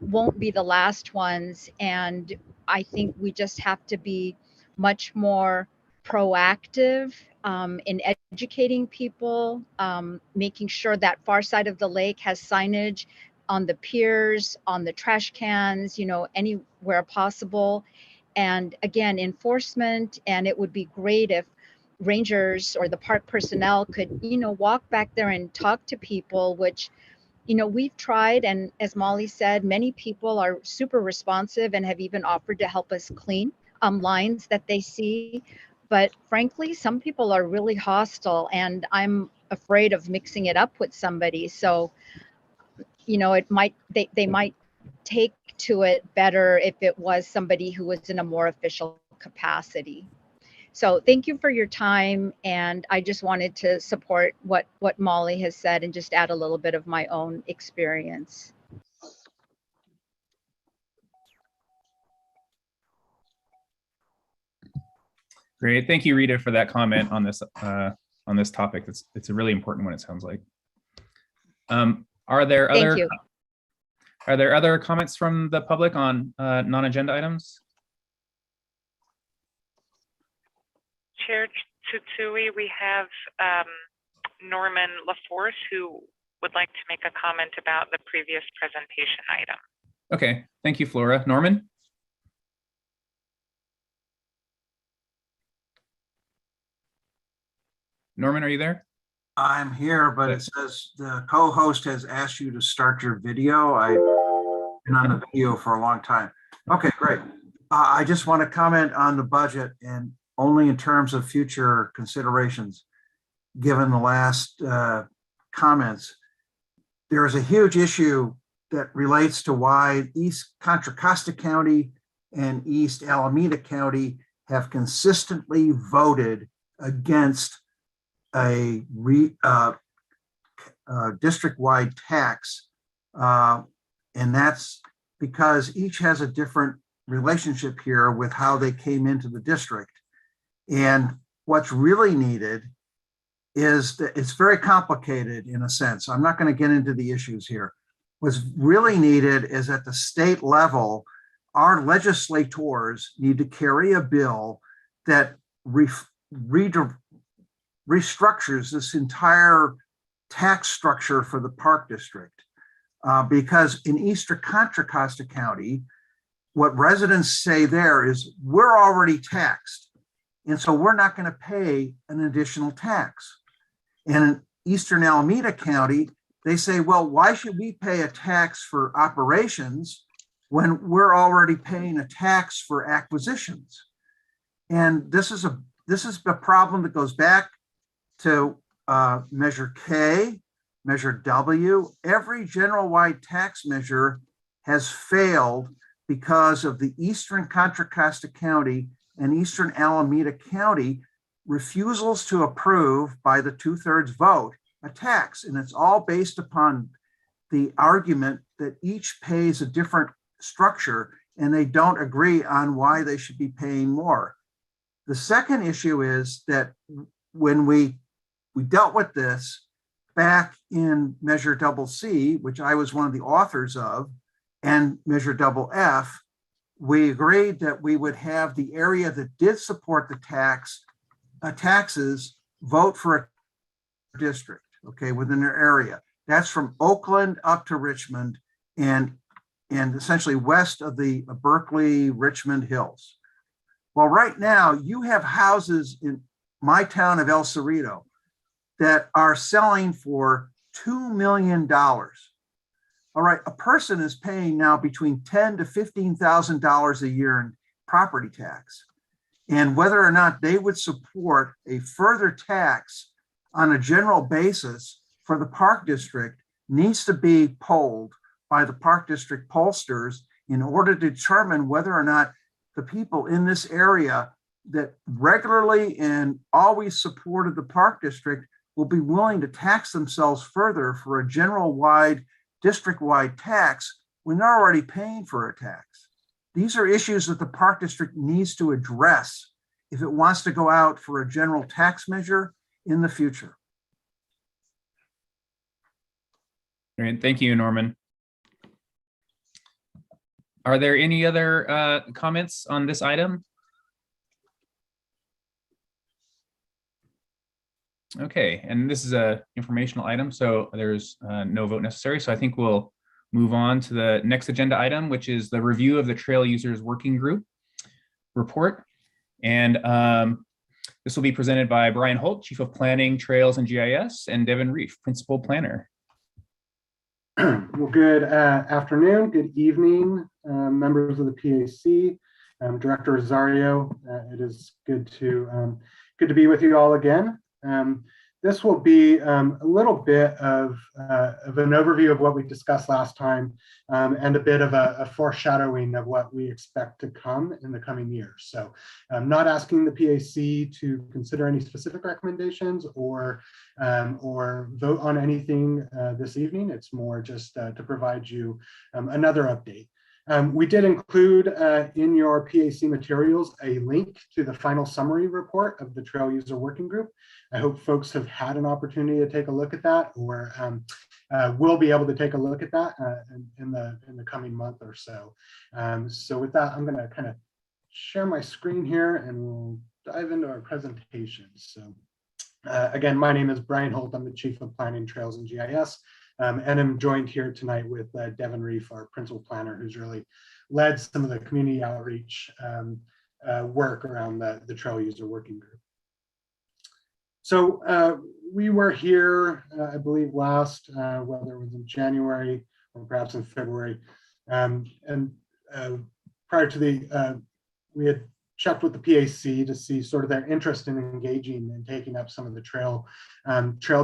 won't be the last ones. And I think we just have to be much more proactive in educating people, making sure that far side of the lake has signage on the piers, on the trash cans, anywhere possible. And again, enforcement, and it would be great if rangers or the park personnel could, walk back there and talk to people, which, we've tried. And as Molly said, many people are super responsive and have even offered to help us clean lines that they see. but frankly, some people are really hostile, and I'm afraid of mixing it up with somebody. So, it might, they might take to it better if it was somebody who was in a more official capacity. So thank you for your time. And I just wanted to support what Molly has said and just add a little bit of my own experience. Great. Thank you, Rita, for that comment on this topic. It's a really important one, it sounds like. Are there other comments from the public on non-agenda items? Chair Tsutsui, we have Norman LaForce who would like to make a comment about the previous presentation item. Okay, thank you, Flora. Norman? Norman, are you there? I'm here, but it says the co-host has asked you to start your video. I've been on the video for a long time. Okay, great. I just want to comment on the budget, and only in terms of future considerations. Given the last comments, there is a huge issue that relates to why East Contra Costa County and East Alameda County have consistently voted against a district-wide tax, and that's because each has a different relationship here with how they came into the district. And what's really needed is that it's very complicated in a sense. I'm not going to get into the issues here. What's really needed is at the state level, our legislators need to carry a bill that restructures this entire tax structure for the Park District. Because in Eastern Contra Costa County, what residents say there is, we're already taxed, and so we're not going to pay an additional tax. And in Eastern Alameda County, they say, well, why should we pay a tax for operations when we're already paying a tax for acquisitions? And this is a problem that goes back to Measure K, Measure W. Every general-wide tax measure has failed because of the Eastern Contra Costa County and Eastern Alameda County refusals to approve by the 2/3 vote a tax. And it's all based upon the argument that each pays a different structure and they don't agree on why they should be paying more. The second issue is that when we dealt with this back in Measure Double C, which I was one of the authors of, and Measure Double F, we agreed that we would have the area that did support the taxes vote for a district, okay, within their area. That's from Oakland up to Richmond and essentially west of the Berkeley, Richmond Hills. Well, right now you have houses in my town of El Cerrito that are selling for $2 million. All right, a person is paying now between $10,000 to $15,000 a year in property tax. And whether or not they would support a further tax on a general basis for the Park District needs to be polled by the Park District pollsters in order to determine whether or not the people in this area that regularly and always supported the Park District will be willing to tax themselves further for a general-wide, district-wide tax when they're already paying for a tax. These are issues that the Park District needs to address if it wants to go out for a general tax measure in the future. Great, thank you, Norman. Are there any other comments on this item? Okay, and this is a informational item, so there's no vote necessary. So I think we'll move on to the next agenda item, which is the review of the Trail Users Working Group report. And this will be presented by Brian Holt, Chief of Planning, Trails and GIS, and Devin Reef, Principal Planner. Well, good afternoon, good evening, members of the PAC. Director Rosario, it is good to be with you all again. This will be a little bit of an overview of what we discussed last time, and a bit of a foreshadowing of what we expect to come in the coming years. So I'm not asking the PAC to consider any specific recommendations or vote on anything this evening. It's more just to provide you another update. We did include in your PAC materials a link to the final summary report of the Trail User Working Group. I hope folks have had an opportunity to take a look at that, or will be able to take a look at that in the coming month or so. So with that, I'm going to kind of share my screen here and we'll dive into our presentation. So again, my name is Brian Holt. I'm the Chief of Planning, Trails, and GIS. And I'm joined here tonight with Devin Reef, our principal planner, who's really led some of the community outreach work around the Trail User Working Group. So we were here, I believe, last, whether it was in January or perhaps in February. And prior to we had checked with the PAC to see sort of their interest in engaging and taking up some of the trail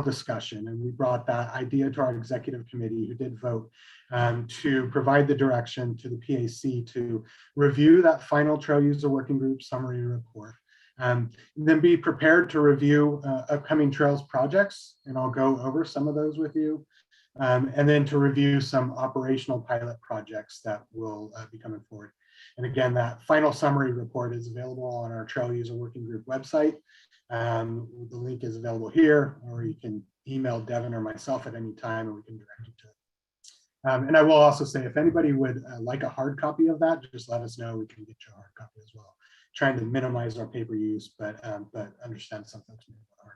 discussion. And we brought that idea to our executive committee, who did vote to provide the direction to the PAC to review that final Trail User Working Group summary report. Then be prepared to review upcoming trails projects, and I'll go over some of those with you. And then to review some operational pilot projects that will be coming forward. And again, that final summary report is available on our Trail User Working Group website. The link is available here, or you can email Devin or myself at any time and we can direct you to it. And I will also say, if anybody would like a hard copy of that, just let us know. We can get you a hard copy as well. Trying to minimize our paper use, but understand some folks may want hard.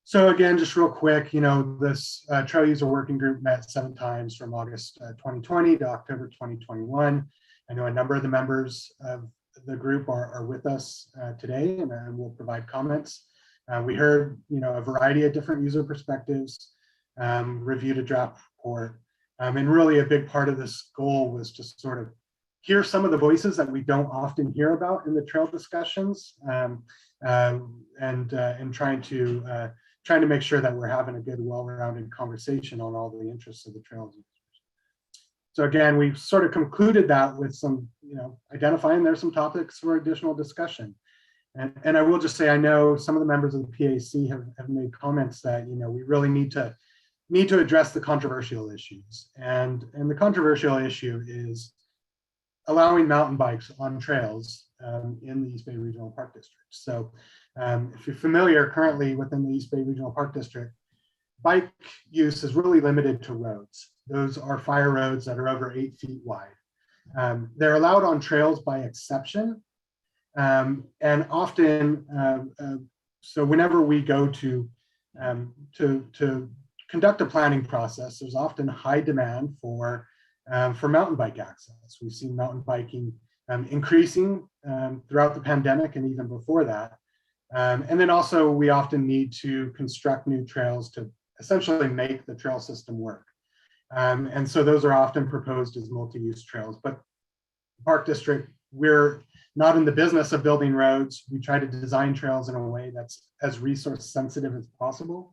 So again, just real quick, this Trail User Working Group met 7 times from August 2020 to October 2021. I know a number of the members of the group are with us today, and will provide comments. We heard, a variety of different user perspectives, reviewed a draft report, and really a big part of this goal was to sort of hear some of the voices that we don't often hear about in the trail discussions, and trying to make sure that we're having a good, well-rounded conversation on all the interests of the trails users. So again, we've sort of concluded that with some, identifying there's some topics for additional discussion. And I will just say, I know some of the members of the PAC have made comments that, we really need to address the controversial issues. And the controversial issue is allowing mountain bikes on trails in the East Bay Regional Park District. So if you're familiar, currently within the East Bay Regional Park District, bike use is really limited to roads. Those are fire roads that are over 8 feet wide. They're allowed on trails by exception. And often, so whenever we go to conduct a planning process, there's often high demand for mountain bike access. We've seen mountain biking increasing throughout the pandemic and even before that. And then also we often need to construct new trails to essentially make the trail system work. And so those are often proposed as multi-use trails. But Park District, we're not in the business of building roads. We try to design trails in a way that's as resource sensitive as possible.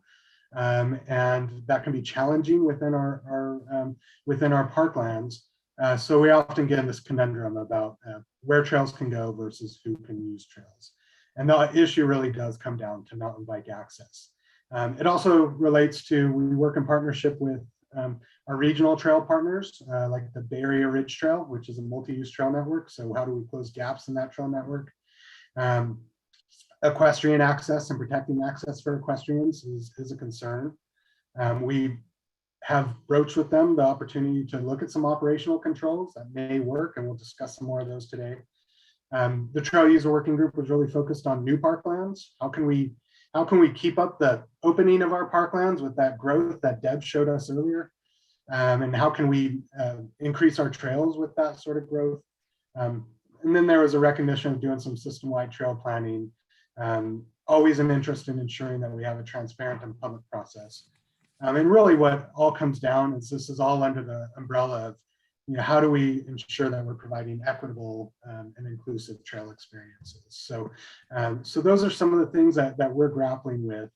And that can be challenging within our parklands. So we often get in this conundrum about where trails can go versus who can use trails. And the issue really does come down to mountain bike access. It also relates to, we work in partnership with our regional trail partners, like the Bay Area Ridge Trail, which is a multi-use trail network. So how do we close gaps in that trail network? Equestrian access and protecting access for equestrians is a concern. We have broached with them the opportunity to look at some operational controls that may work, and we'll discuss some more of those today. The Trail User Working Group was really focused on new parklands. How can we keep up the opening of our parklands with that growth that Deb showed us earlier? And how can we increase our trails with that sort of growth? And then there was a recognition of doing some system-wide trail planning. Always an interest in ensuring that we have a transparent and public process. And really what all comes down is this is all under the umbrella of how do we ensure that we're providing equitable and inclusive trail experiences? So, so those are some of the things that we're grappling with.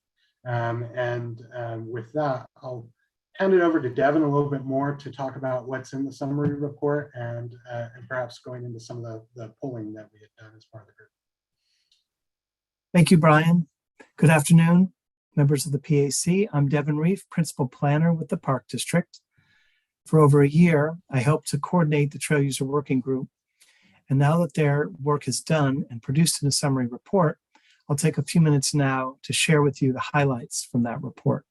With that, I'll hand it over to Devin a little bit more to talk about what's in the summary report and perhaps going into some of the polling that we had done as part of the group. Thank you, Brian. Good afternoon, members of the PAC. I'm Devin Reef, Principal Planner with the Park District. For over a year, I helped to coordinate the Trail User Working Group. And now that their work is done and produced in a summary report, I'll take a few minutes now to share with you the highlights from that report.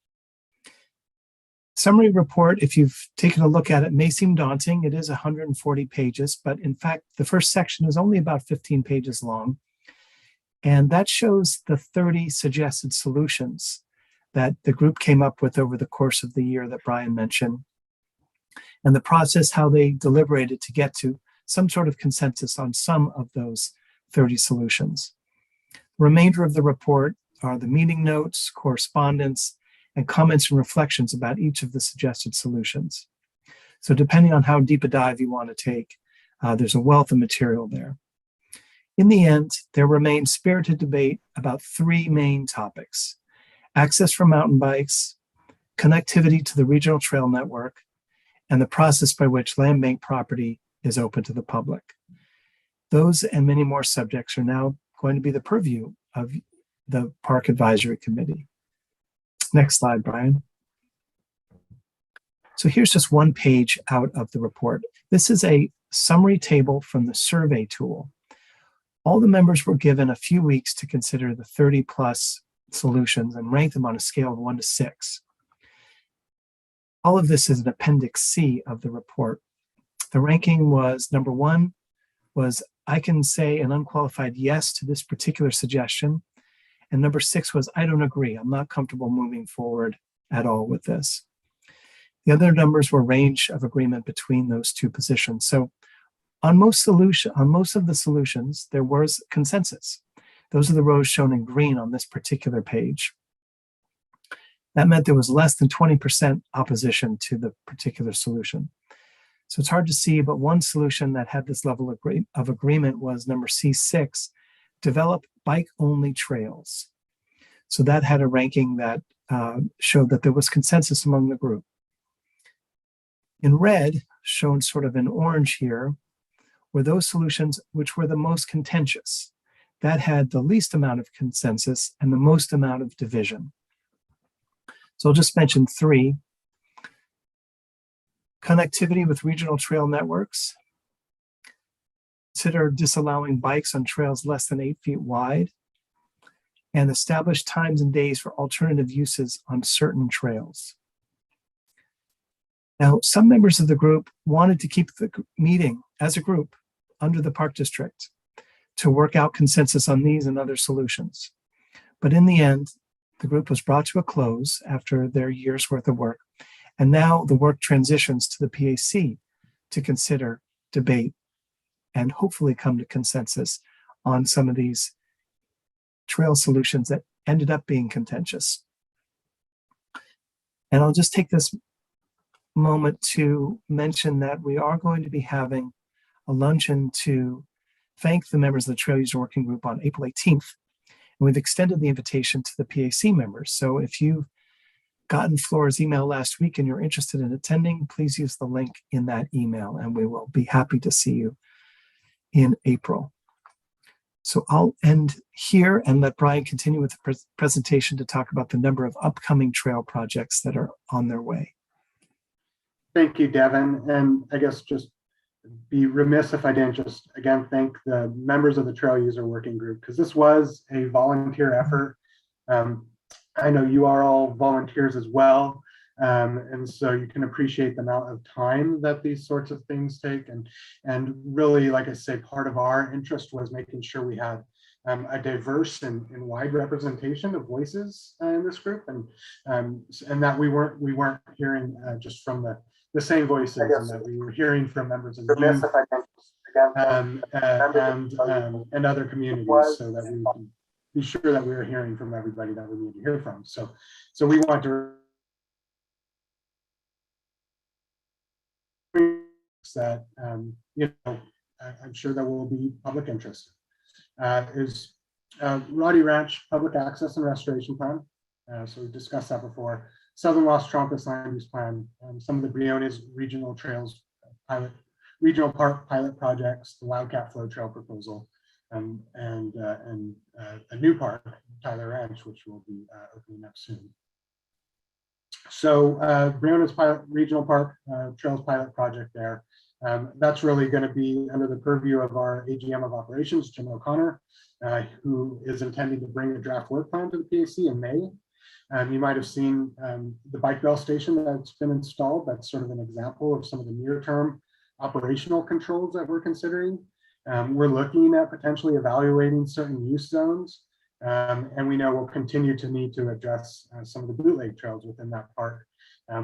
Summary report, if you've taken a look at it, may seem daunting. It is 140 pages, but in fact, the first section is only about 15 pages long. And that shows the 30 suggested solutions that the group came up with over the course of the year that Brian mentioned, and the process, how they deliberated to get to some sort of consensus on some of those 30 solutions. The remainder of the report are the meeting notes, correspondence, and comments and reflections about each of the suggested solutions. So depending on how deep a dive you want to take, there's a wealth of material there. In the end, there remained spirited debate about three main topics: access for mountain bikes, connectivity to the regional trail network, and the process by which land bank property is open to the public. Those and many more subjects are now going to be the purview of the Park Advisory Committee. Next slide, Brian. So here's just one page out of the report. This is a summary table from the survey tool. All the members were given a few weeks to consider the 30 plus solutions and rank them on a scale of 1 to 6. All of this is an appendix C of the report. The ranking was: number 1 was, I can say an unqualified yes to this particular suggestion. And number 6 was, I don't agree. I'm not comfortable moving forward at all with this. The other numbers were range of agreement between those two positions. So on most of the solutions, there was consensus. Those are the rows shown in green on this particular page. That meant there was less than 20% opposition to the particular solution. So it's hard to see, but one solution that had this level of agreement was number C6, develop bike-only trails. So that had a ranking that showed that there was consensus among the group. In red, shown sort of in orange here, were those solutions which were the most contentious. That had the least amount of consensus and the most amount of division. So I'll just mention 3. Connectivity with regional trail networks. Consider disallowing bikes on trails less than 8 feet wide. And establish times and days for alternative uses on certain trails. Now, some members of the group wanted to keep the meeting as a group under the Park District to work out consensus on these and other solutions. But in the end, the group was brought to a close after their year's worth of work. And now the work transitions to the PAC to consider, debate, and hopefully come to consensus on some of these trail solutions that ended up being contentious. And I'll just take this moment to mention that we are going to be having a luncheon to thank the members of the Trail User Working Group on April 18th. And we've extended the invitation to the PAC members. So if you've gotten Flora's email last week and you're interested in attending, please use the link in that email and we will be happy to see you in April. So I'll end here and let Brian continue with the presentation to talk about the number of upcoming trail projects that are on their way. Thank you, Devin. And I guess just be remiss if I didn't just again thank the members of the Trail User Working Group, because this was a volunteer effort. I know you are all volunteers as well. And so you can appreciate the amount of time that these sorts of things take. And really, like I say, part of our interest was making sure we had a diverse and wide representation of voices in this group, and that we weren't hearing just from the same voices, and that we were hearing from members of the youth and other communities, so that we can be sure that we are hearing from everybody that we need to hear from. So we want to that, I'm sure there will be public interest is Roddy Ranch Public Access and Restoration Plan. So we discussed that before. Southern Los Trompas Land Use Plan, some of the Briones Regional Trails Regional Park pilot projects, the Wildcat Flow Trail proposal, and a new park, Tyler Ranch, which will be opening up soon. So Briones Regional Park Trails pilot project there. That's really going to be under the purview of our AGM of Operations, Jim O'Connor, who is intending to bring a draft work plan to the PAC in May. You might have seen the bike rail station that's been installed. That's sort of an example of some of the near-term operational controls that we're considering. We're looking at potentially evaluating certain use zones, and we know we'll continue to need to address some of the bootleg trails within that park.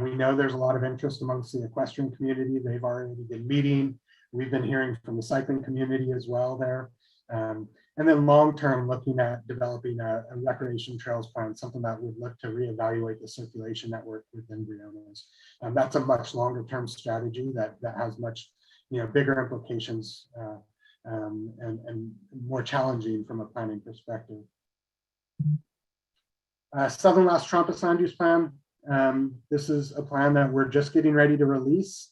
We know there's a lot of interest amongst the equestrian community. They've already been meeting. We've been hearing from the cycling community as well there. And then long-term, looking at developing a recreation trails plan, something that would look to reevaluate the circulation network within Briones. That's a much longer-term strategy that has much, bigger implications and more challenging from a planning perspective. Southern Las Trompas Land Use Plan. This is a plan that we're just getting ready to release.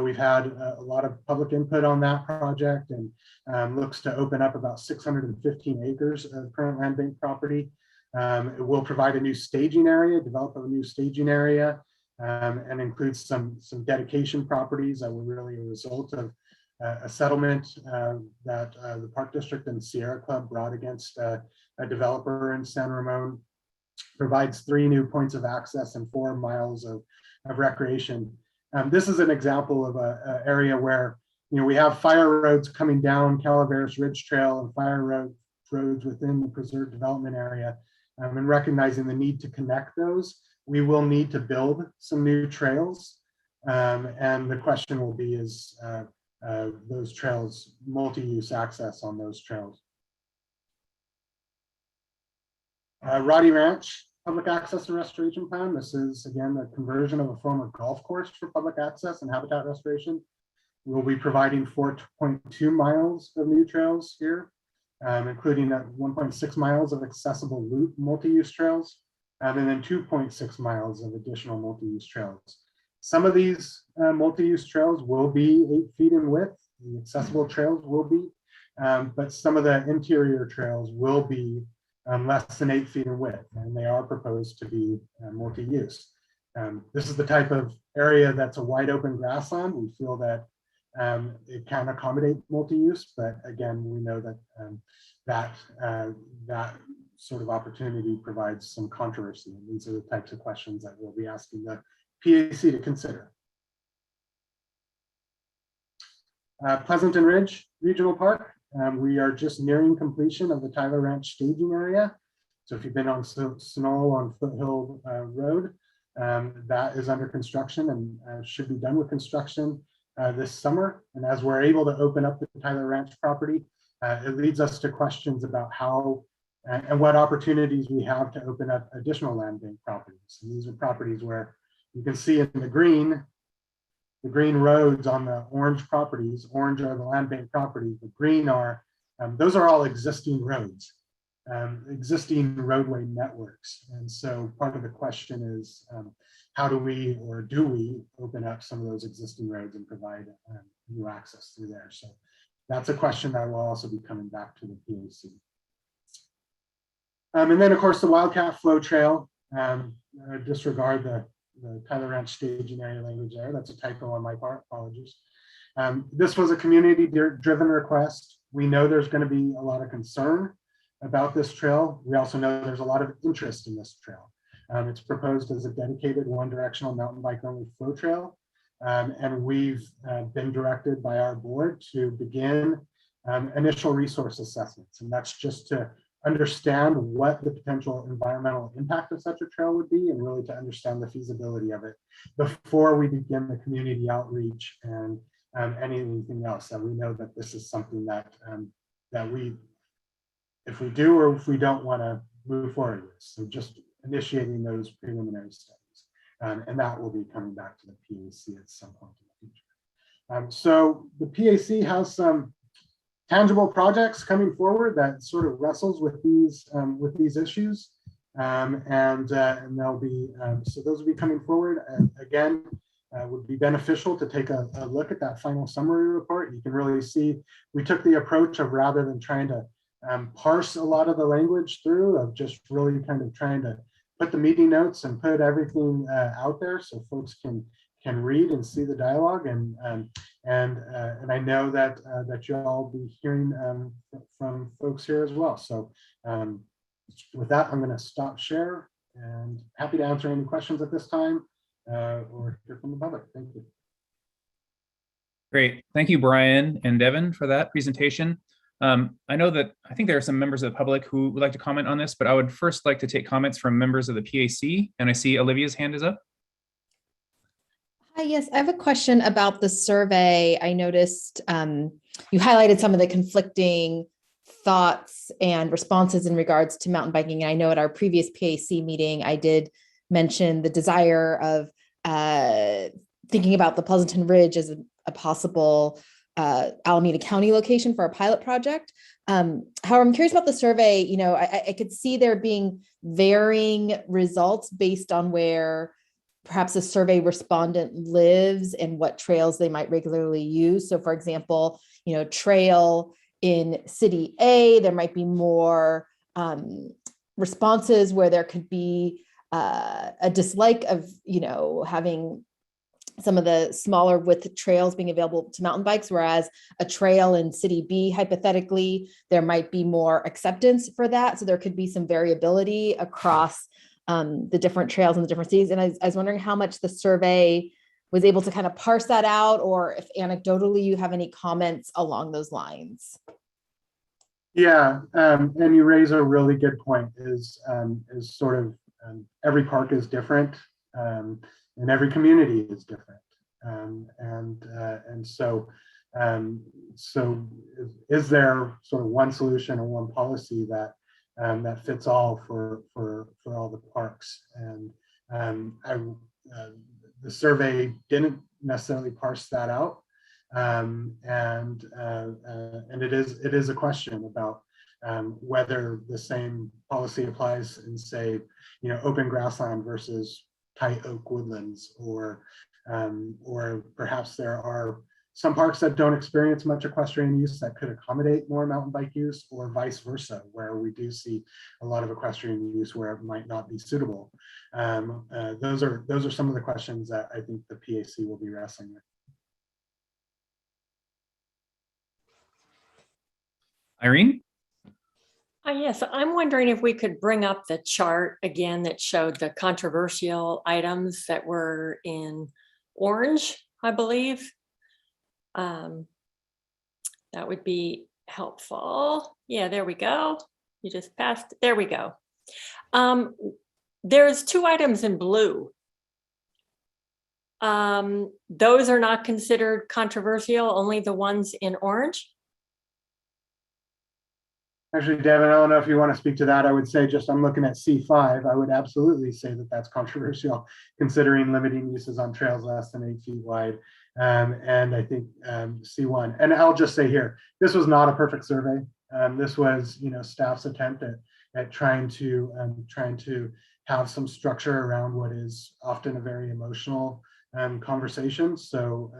We've had a lot of public input on that project and looks to open up about 615 acres of current land bank property. It will provide a new staging area, develop a new staging area, and includes some dedication properties that were really a result of a settlement that the Park District and Sierra Club brought against a developer in San Ramon. Provides 3 new points of access and 4 miles of recreation. This is an example of an area where we have fire roads coming down Calaveras Ridge Trail and fire roads within the preserved development area, and recognizing the need to connect those. We will need to build some new trails, and the question will be is those trails, multi-use access on those trails. Roddy Ranch Public Access and Restoration Plan. This is, again, a conversion of a former golf course for public access and habitat restoration. We'll be providing 4.2 miles of new trails here, including 1.6 miles of accessible loop multi-use trails, and then 2.6 miles of additional multi-use trails. Some of these multi-use trails will be 8 feet in width. The accessible trails will be, but some of the interior trails will be less than 8 feet in width, and they are proposed to be multi-use. This is the type of area that's a wide open grassland. We feel that it can accommodate multi-use, but again, we know that that sort of opportunity provides some controversy. And these are the types of questions that we'll be asking the PAC to consider. Pleasanton Ridge Regional Park. We are just nearing completion of the Tyler Ranch staging area. So if you've been on Snow on Foothill Road, that is under construction and should be done with construction this summer. And as we're able to open up the Tyler Ranch property, it leads us to questions about how and what opportunities we have to open up additional land bank properties. And these are properties where you can see in the green roads on the orange properties. Orange are the land bank properties. The green are, those are all existing roads, existing roadway networks. And so part of the question is, how do we, or do we open up some of those existing roads and provide new access through there? So that's a question that will also be coming back to the PAC. And then of course the Wildcat Flow Trail, disregard the Tyler Ranch staging area language there. That's a typo on my part, apologies. This was a community-driven request. We know there's going to be a lot of concern about this trail. We also know there's a lot of interest in this trail. It's proposed as a dedicated one-directional mountain bike only flow trail. And we've been directed by our board to begin initial resource assessments. And that's just to understand what the potential environmental impact of such a trail would be, and really to understand the feasibility of it before we begin the community outreach and anything else. That we know that this is something that we, if we do or if we don't want to move forward with. So just initiating those preliminary studies, and that will be coming back to the PAC at some point in the future. So the PAC has some tangible projects coming forward that sort of wrestles with these issues, and they'll be so those will be coming forward. And again, would be beneficial to take a look at that final summary report. You can really see we took the approach of, rather than trying to parse a lot of the language through, of just really kind of trying to put the meeting notes and put everything out there so folks can read and see the dialogue. And I know that you'll be hearing from folks here as well. So with that, I'm going to stop share and happy to answer any questions at this time or hear from the public. Thank you. Great. Thank you, Brian and Devin, for that presentation. I know that I think there are some members of the public who would like to comment on this, but I would first like to take comments from members of the PAC. And I see Olivia's hand is up. Hi, yes, I have a question about the survey. I noticed you highlighted some of the conflicting thoughts and responses in regards to mountain biking. And I know at our previous PAC meeting, I did mention the desire of thinking about the Pleasanton Ridge as a possible Alameda County location for a pilot project. However, I'm curious about the survey. You know, I could see there being varying results based on where perhaps a survey respondent lives and what trails they might regularly use. So for example, you know, trail in city A, there might be more responses where there could be a dislike of, you know, having some of the smaller width trails being available to mountain bikes, whereas a trail in city B, hypothetically, there might be more acceptance for that. So there could be some variability across the different trails in the different cities. And I was wondering how much the survey was able to kind of parse that out, or if anecdotally you have any comments along those lines. Yeah, and you raise a really good point. Is sort of every park is different, and every community is different, and so is there sort of one solution or one policy that that fits all for all the parks? And the survey didn't necessarily parse that out, and it is a question about whether the same policy applies in, say, you know, open grassland versus tight oak woodlands, or perhaps there are some parks that don't experience much equestrian use that could accommodate more mountain bike use, or vice versa, where we do see a lot of equestrian use where it might not be suitable. Those are some of the questions that I think the PAC will be wrestling with. Irene? Yes, I'm wondering if we could bring up the chart again that showed the controversial items that were in orange, I believe. That would be helpful. Yeah, there we go. You just passed. There we go. There's 2 items in blue. Those are not considered controversial, only the ones in orange. Actually, Devin, I don't know if you want to speak to that. I would say, just I'm looking at C5. I would absolutely say that that's controversial, considering limiting uses on trails less than 8 feet wide. And I think C1. And I'll just say here, this was not a perfect survey. This was, you know, staff's attempt at trying to have some structure around what is often a very emotional conversation. So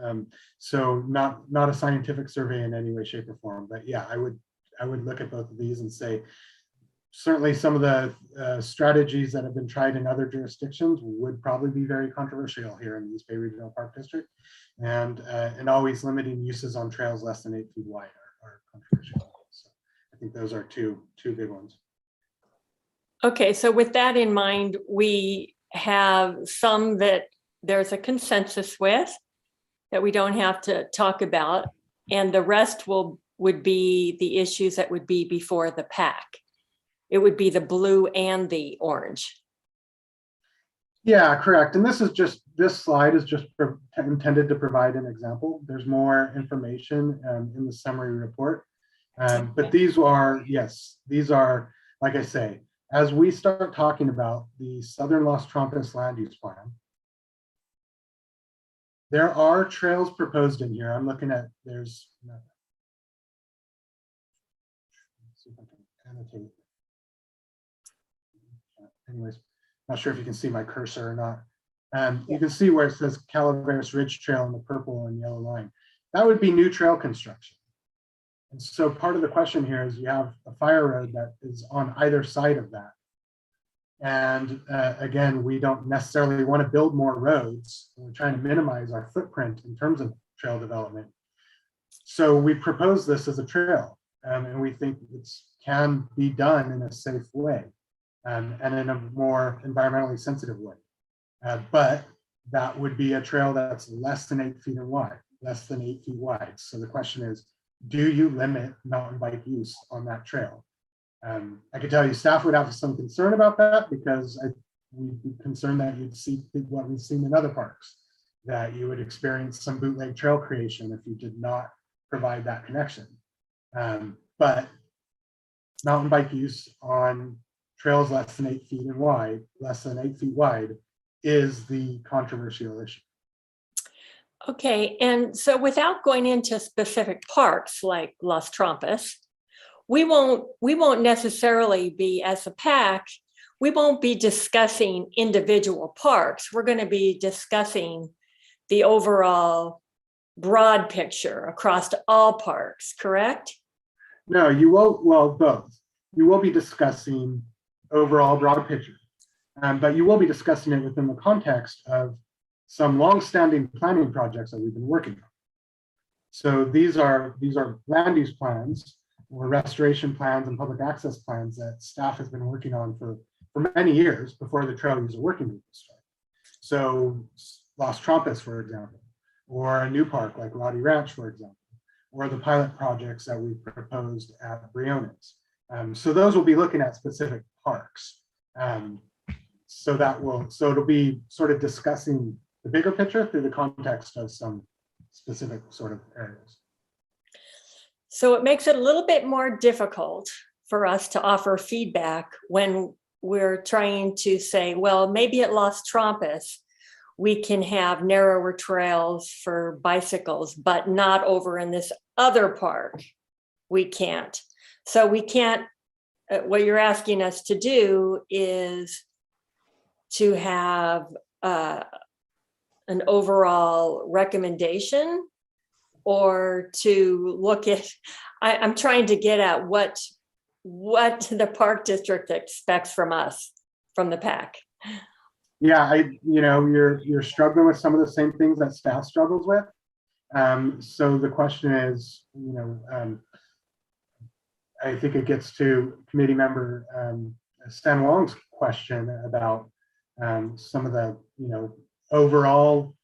not a scientific survey in any way, shape, or form. But yeah, I would look at both of these and say, certainly some of the strategies that have been tried in other jurisdictions would probably be very controversial here in the East Bay Regional Park District, and always limiting uses on trails less than 8 feet wide are controversial. So I think those are two big ones. Okay, so with that in mind, we have some that there's a consensus with that we don't have to talk about, and the rest would be the issues that would be before the PAC. It would be the blue and the orange. Yeah, correct. And this slide is just intended to provide an example. There's more information in the summary report. But these are, yes, these are, like I say, as we start talking about the Southern Los Trompos land use plan, There are trails proposed in here. I'm looking at, there's, let's see if I can annotate. Anyways, not sure if you can see my cursor or not. You can see where it says Calaveras Ridge Trail in the purple and yellow line. That would be new trail construction. And so part of the question here is you have a fire road that is on either side of that. And again, we don't necessarily want to build more roads. We're trying to minimize our footprint in terms of trail development. So we propose this as a trail, and we think it can be done in a safe way and in a more environmentally sensitive way. But that would be a trail that's less than 8 feet wide, less than 8 feet wide. So the question is, do you limit mountain bike use on that trail? I can tell you staff would have some concern about that because we'd be concerned that you'd see what we've seen in other parks, that you would experience some bootleg trail creation if you did not provide that connection. But mountain bike use on trails less than 8 feet wide, is the controversial issue. Okay, and so without going into specific parks like Las Trampas, we won't necessarily be, as a PAC, we won't be discussing individual parks. We're going to be discussing the overall broad picture across all parks, correct? No, you won't, well, both. You will be discussing overall broad picture, but you will be discussing it within the context of some long-standing planning projects that we've been working on. So these are land use plans or restoration plans and public access plans that staff has been working on for many years before the trail user working group started. So Las Trampas, for example, or a new park like Roddy Ranch, for example, or the pilot projects that we proposed at Briones. So those will be looking at specific parks. So it'll be sort of discussing the bigger picture through the context of some specific sort of areas. So it makes it a little bit more difficult for us to offer feedback when we're trying to say, well, maybe at Las Trampas, we can have narrower trails for bicycles, but not over in this other park. We can't. So we can't, what you're asking us to do is to have an overall recommendation, or to look at, I'm trying to get at what the park district expects from us, from the PAC. Yeah, you're struggling with some of the same things that staff struggles with. So the question is, I think it gets to committee member Stan Wong's question about some of the, overall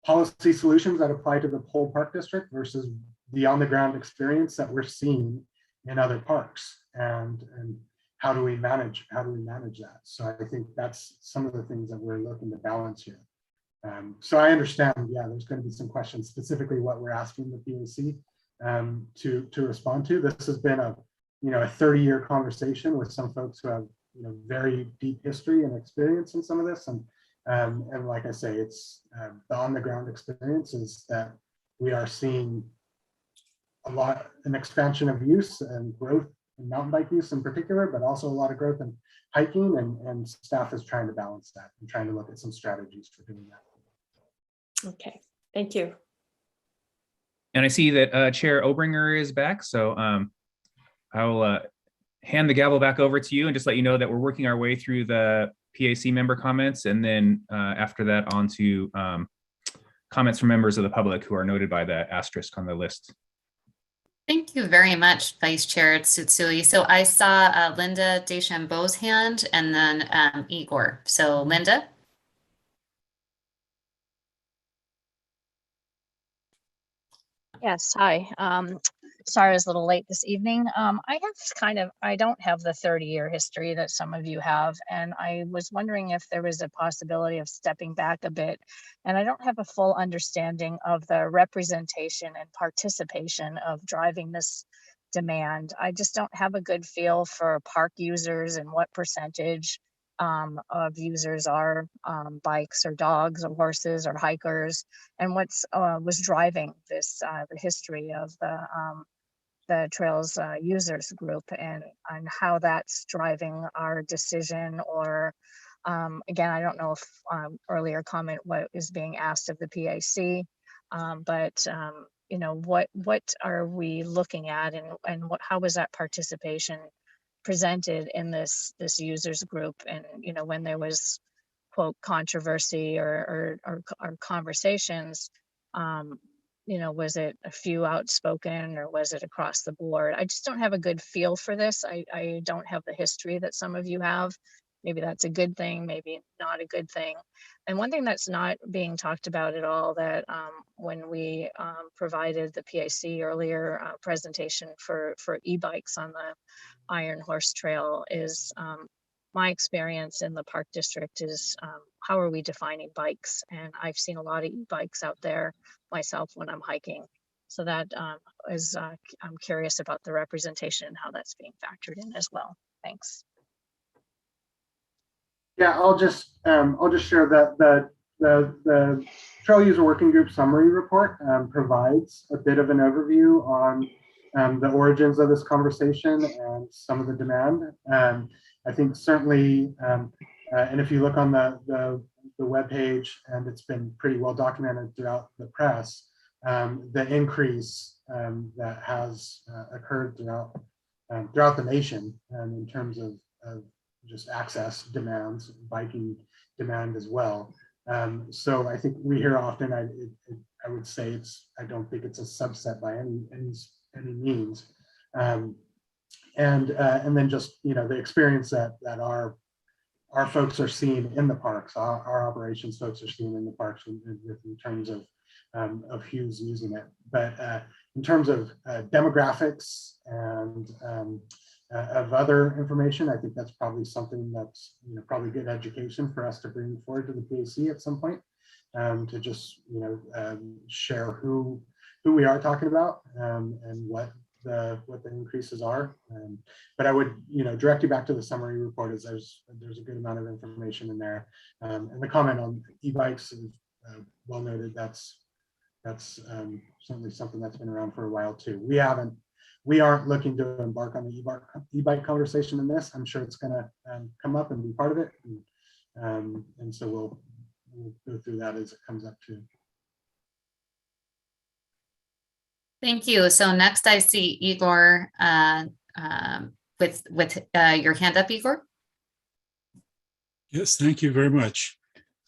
policy solutions that apply to the whole park district versus the on the ground experience that we're seeing in other parks, and how do we manage that? So I think that's some of the things that we're looking to balance here. So I understand, yeah, there's going to be some questions specifically what we're asking the PAC to respond to. This has been a 30-year conversation with some folks who have very deep history and experience in some of this, and like I say, it's the on the ground experiences that we are seeing an expansion of use and growth in mountain bike use in particular, but also a lot of growth in hiking, and staff is trying to balance that and trying to look at some strategies for doing that. Okay, thank you. And I see that Chair Obringer is back, so I'll hand the gavel back over to you and just let you know that we're working our way through the PAC member comments, and then after that on to comments from members of the public who are noted by the asterisk on the list. Thank you very much, Vice Chair Tsutsui. So I saw Linda Deschambeau's hand and then Igor. So Linda. Yes, hi. Sorry I was a little late this evening. I don't have the 30-year history that some of you have, and I was wondering if there was a possibility of stepping back a bit. And I don't have a full understanding of the representation and participation of driving this demand. I just don't have a good feel for park users and what percentage of users are bikes or dogs or horses or hikers, and what's was driving this the history of the trails users group, and how that's driving our decision. Or again, I don't know if earlier comment what is being asked of the PAC, but you know, what are we looking at, and what, how was that participation presented in this users group? And you know, when there was quote controversy or conversations, you know, was it a few outspoken or was it across the board? I just don't have a good feel for this. I don't have the history that some of you have. Maybe that's a good thing, maybe not a good thing. And one thing that's not being talked about at all, that when we provided the PAC earlier presentation for e-bikes on the Iron Horse Trail, is my experience in the Park District is how are we defining bikes? And I've seen a lot of e-bikes out there myself when I'm hiking. So that is, I'm curious about the representation and how that's being factored in as well. Thanks. Yeah, I'll just share that the Trail User Working Group summary report provides a bit of an overview on the origins of this conversation and some of the demand. I think certainly, and if you look on the webpage, and it's been pretty well documented throughout the press, the increase that has occurred throughout the nation in terms of just access demands, biking demand as well. So I think we hear often, I would say I don't think it's a subset by any means. And then just, you know, the experience that our folks are seeing in the parks, our operations folks are seeing in the parks in terms of who's using it. But in terms of demographics and of other information, I think that's probably something that's, you know, probably good education for us to bring forward to the PAC at some point, to just, you know, share who we are talking about and what the increases are. But I would, you know, direct you back to the summary report, as there's a good amount of information in there. And the comment on e-bikes is well noted. That's certainly something that's been around for a while too. We aren't looking to embark on the e-bike conversation in this. I'm sure it's going to come up and be part of it. And so we'll go through that as it comes up too. Thank you. So next I see Igor with your hand up, Igor. Yes, thank you very much.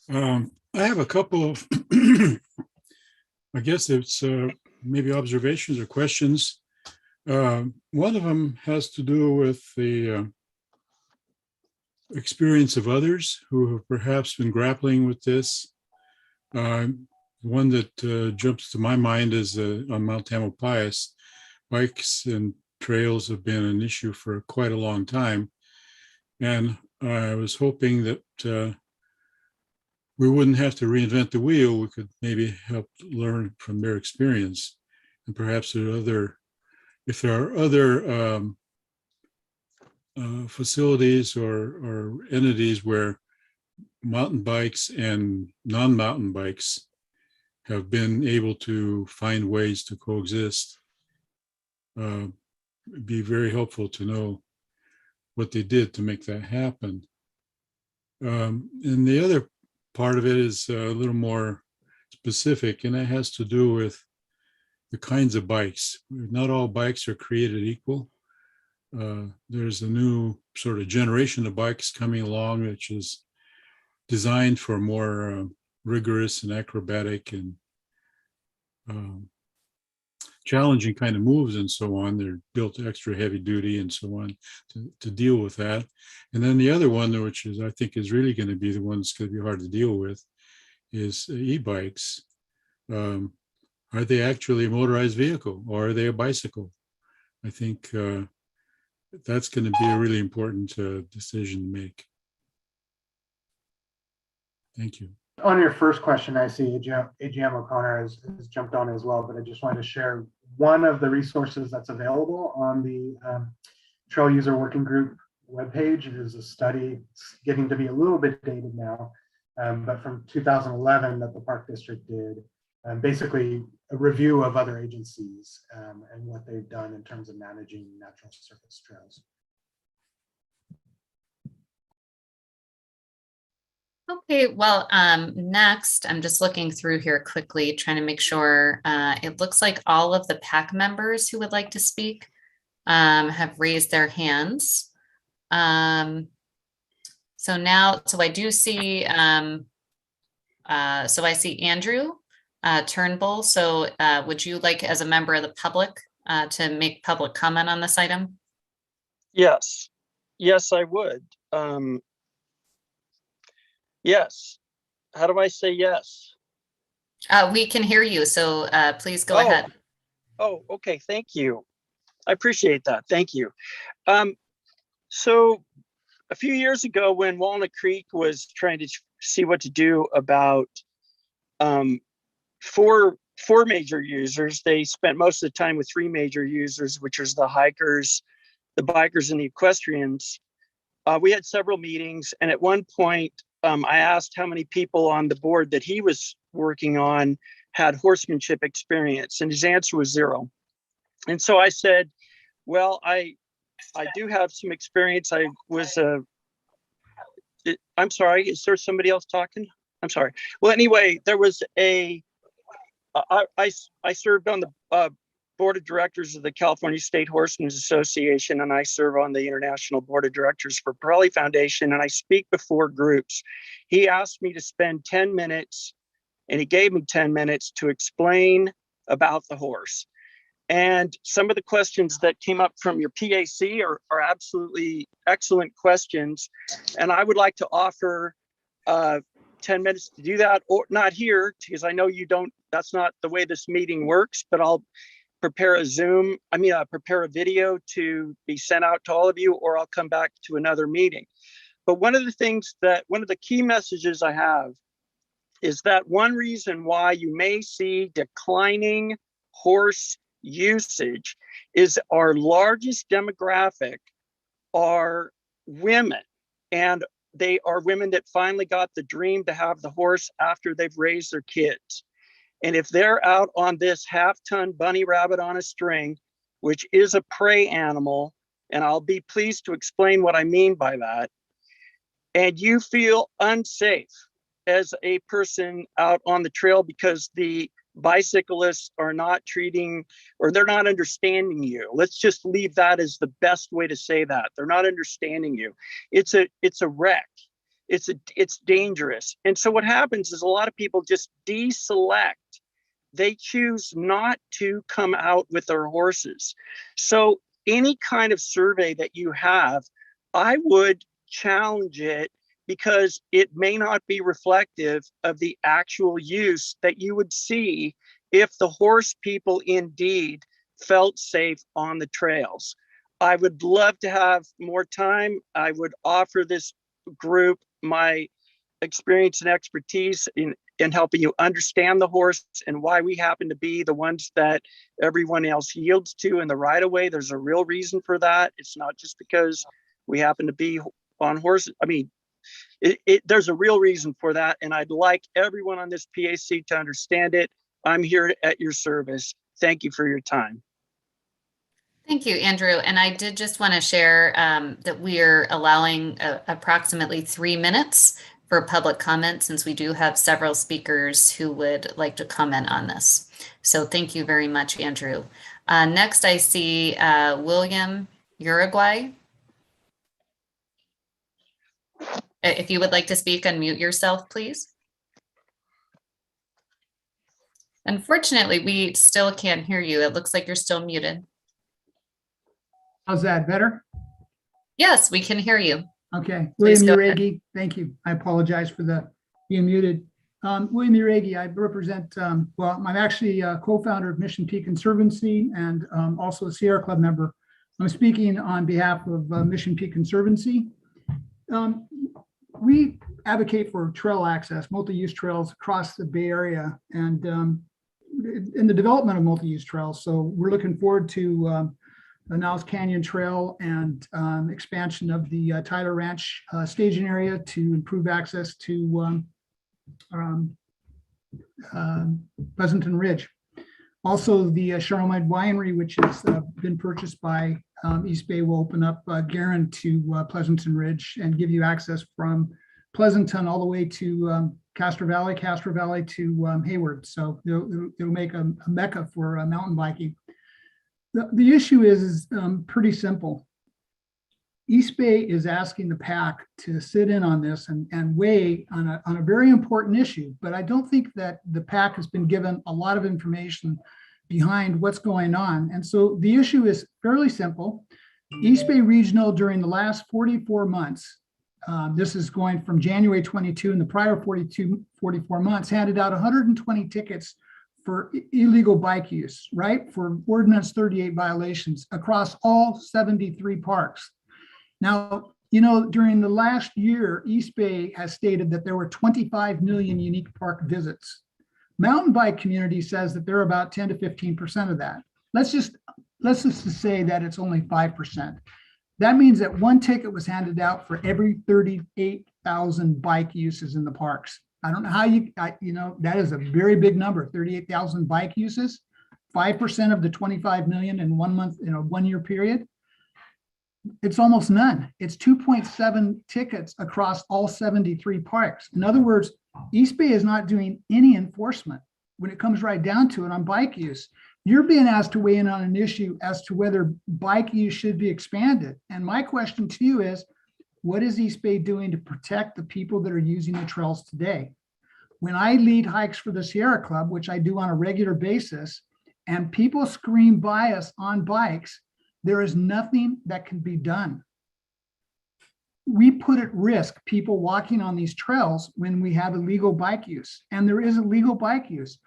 I have a couple of, I guess it's maybe observations or questions. One of them has to do with the experience of others who have perhaps been grappling with this. One that jumps to my mind is on Mount Tamalpais. Bikes and trails have been an issue for quite a long time. And I was hoping that we wouldn't have to reinvent the wheel. We could maybe help learn from their experience. And perhaps if there are other facilities or entities where mountain bikes and non-mountain bikes have been able to find ways to coexist, it'd be very helpful to know what they did to make that happen. And the other part of it is a little more specific, and that has to do with the kinds of bikes. Not all bikes are created equal. There's a new sort of generation of bikes coming along, which is designed for more rigorous and acrobatic and challenging kind of moves and so on. They're built extra heavy duty and so on to deal with that. And then the other one, which is I think is really going to be the one that's going to be hard to deal with, is e-bikes. Are they actually a motorized vehicle or are they a bicycle? I think that's going to be a really important decision to make. Thank you. On your first question, I see AGM O'Connor has jumped on as well, but I just wanted to share one of the resources that's available on the Trail User Working Group webpage. It is a study. It's getting to be a little bit dated now, but from 2011 that the Park District did, basically a review of other agencies and what they've done in terms of managing natural surface trails. Okay, well, next, I'm just looking through here quickly, trying to make sure, it looks like all of the PAC members who would like to speak have raised their hands. So I do see, so I see Andrew Turnbull. So would you like, as a member of the public, to make public comment on this item? Yes, yes, I would. Yes. How do I say yes? We can hear you, so please go Oh. ahead. Oh, okay. Thank you. I appreciate that. Thank you. So a few years ago, when Walnut Creek was trying to see what to do about four major users, they spent most of the time with three major users, which was the hikers, the bikers, and the equestrians. We had several meetings, and at one point, I asked how many people on the board that he was working on had horsemanship experience, and his answer was 0. And so I said, well, I do have some experience. I was I'm sorry, is there somebody else talking? I'm sorry. Well, anyway, there was I served on the board of directors of the California State Horsemen's Association, and I serve on the International Board of Directors for Pirelli Foundation, and I speak before groups. He asked me to spend 10 minutes, and he gave me 10 minutes to explain about the horse. And some of the questions that came up from your PAC are absolutely excellent questions, and I would like to offer 10 minutes to do that, or not here, because I know you don't, that's not the way this meeting works, but I'll prepare a video to be sent out to all of you, or I'll come back to another meeting. But one of the key messages I have is that one reason why you may see declining horse usage is our largest demographic are women, and they are women that finally got the dream to have the horse after they've raised their kids. And if they're out on this half-ton bunny rabbit on a string, which is a prey animal, and I'll be pleased to explain what I mean by that, and you feel unsafe as a person out on the trail because the bicyclists are not treating, or they're not understanding you. Let's just leave that as the best way to say that. They're not understanding you. It's a wreck. It's dangerous. And so what happens is a lot of people just deselect. They choose not to come out with their horses. So any kind of survey that you have, I would challenge it, because it may not be reflective of the actual use that you would see if the horse people indeed felt safe on the trails. I would love to have more time. I would offer this group my experience and expertise in helping you understand the horse and why we happen to be the ones that everyone else yields to in the right of way. There's a real reason for that. It's not just because we happen to be on horses. I mean, there's a real reason for that. And I'd like everyone on this PAC to understand it. I'm here at your service. Thank you for your time. Thank you, Andrew. And I did just want to share that we are allowing approximately 3 minutes for public comment, since we do have several speakers who would like to comment on this. So thank you very much, Andrew. Next, I see William Uruguay. If you would like to speak, unmute yourself, please. Unfortunately, we still can't hear you. It looks like you're still muted. How's that, better? Yes, we can hear you. Okay, Please William go ahead. Uregi, thank you. I apologize for the being muted. William Uregi, I represent, well, I'm actually a co-founder of Mission Peak Conservancy and also a Sierra Club member. I'm speaking on behalf of Mission Peak Conservancy. We advocate for trail access, multi-use trails across the Bay Area, and in the development of multi-use trails. So we're looking forward to the Niles Canyon Trail and expansion of the Tyler Ranch staging area to improve access to Pleasanton Ridge. Also, the Charlemagne Winery, which has been purchased by East Bay, will open up Garin to Pleasanton Ridge and give you access from Pleasanton all the way to Castro Valley to Hayward. So it'll make a mecca for mountain biking. The issue is pretty simple. East Bay is asking the PAC to sit in on this and weigh on a very important issue, but I don't think that the PAC has been given a lot of information behind what's going on. And so the issue is fairly simple. East Bay Regional during the last 44 months, this is going from January 22 and the prior 44 months, handed out 120 tickets for illegal bike use, right? For Ordinance 38 violations across all 73 parks. Now, you know, during the last year, East Bay has stated that there were 25 million unique park visits. Mountain bike community says that they're about 10 to 15% of that. Let's just say that it's only 5%. That means that one ticket was handed out for every 38,000 bike uses in the parks. I don't know how you know, that is a very big number, 38,000 bike uses, 5% of the 25 million in 1 month, in a 1 year period. It's almost none. It's 2.7 tickets across all 73 parks. In other words, East Bay is not doing any enforcement when it comes right down to it on bike use. You're being asked to weigh in on an issue as to whether bike use should be expanded. And my question to you is, what is East Bay doing to protect the people that are using the trails today? When I lead hikes for the Sierra Club, which I do on a regular basis, and people scream by us on bikes, there is nothing that can be done. We put at risk people walking on these trails when we have illegal bike use, and there is illegal bike use.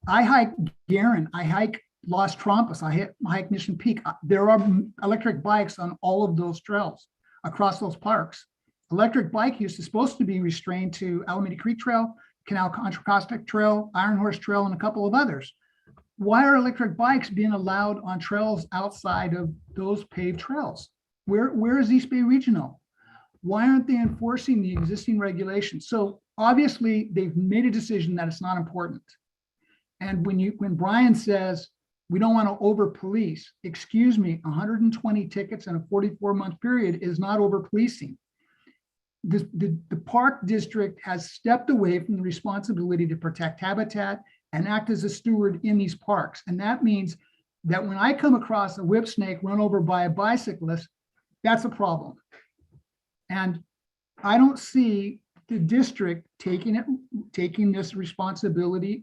I hike Garin, I hike Las Trampas, I hike Mission Peak. There are electric bikes on all of those trails across those parks. Electric bike use is supposed to be restrained to Alameda Creek Trail, Canal Contra Costa Trail, Iron Horse Trail, and a couple of others. Why are electric bikes being allowed on trails outside of those paved trails? Where is East Bay Regional? Why aren't they enforcing the existing regulations? So obviously they've made a decision that it's not important. And when Brian says we don't want to over police, excuse me, 120 tickets in a 44-month period is not over policing. The park district has stepped away from the responsibility to protect habitat and act as a steward in these parks. And that means that when I come across a whip snake run over by a bicyclist, that's a problem. And I don't see the district taking this responsibility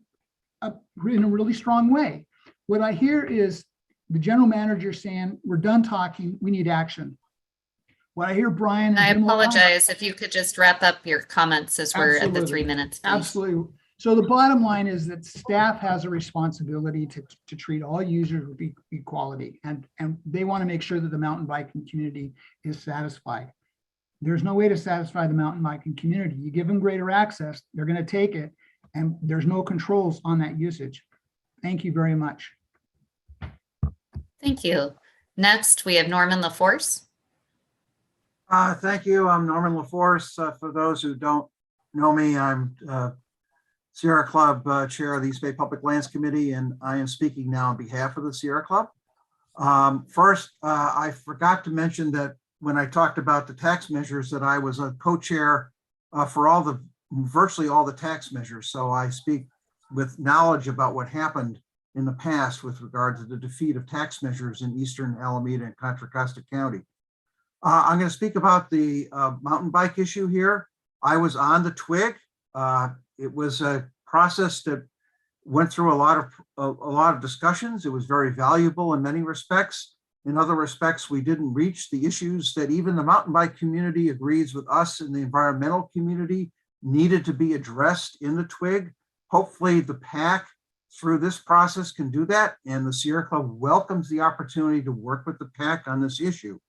in a really strong way. What I hear is the general manager saying, we're done talking, we need action. What I hear Brian. And I apologize if you could just wrap up your comments as we're at the 3 minutes. Please. Absolutely. So the bottom line is that staff has a responsibility to treat all users with equality, and they want to make sure that the mountain biking community is satisfied. There's no way to satisfy the mountain biking community. You give them greater access, they're going to take it, and there's no controls on that usage. Thank you very much. Thank you. Next, we have Norman LaForce. Thank you. I'm Norman LaForce. For those who don't know me, I'm Sierra Club Chair of the East Bay Public Lands Committee, and I am speaking now on behalf of the Sierra Club. First, I forgot to mention that when I talked about the tax measures, that I was a co-chair for virtually all the tax measures. So I speak with knowledge about what happened in the past with regard to the defeat of tax measures in Eastern Alameda and Contra Costa County. I'm going to speak about the mountain bike issue here. I was on the TWIG. It was a process that went through a lot of discussions. It was very valuable in many respects. In other respects, we didn't reach the issues that even the mountain bike community agrees with us and the environmental community needed to be addressed in the TWIG. Hopefully the PAC through this process can do that, and the Sierra Club welcomes the opportunity to work with the PAC on this issue.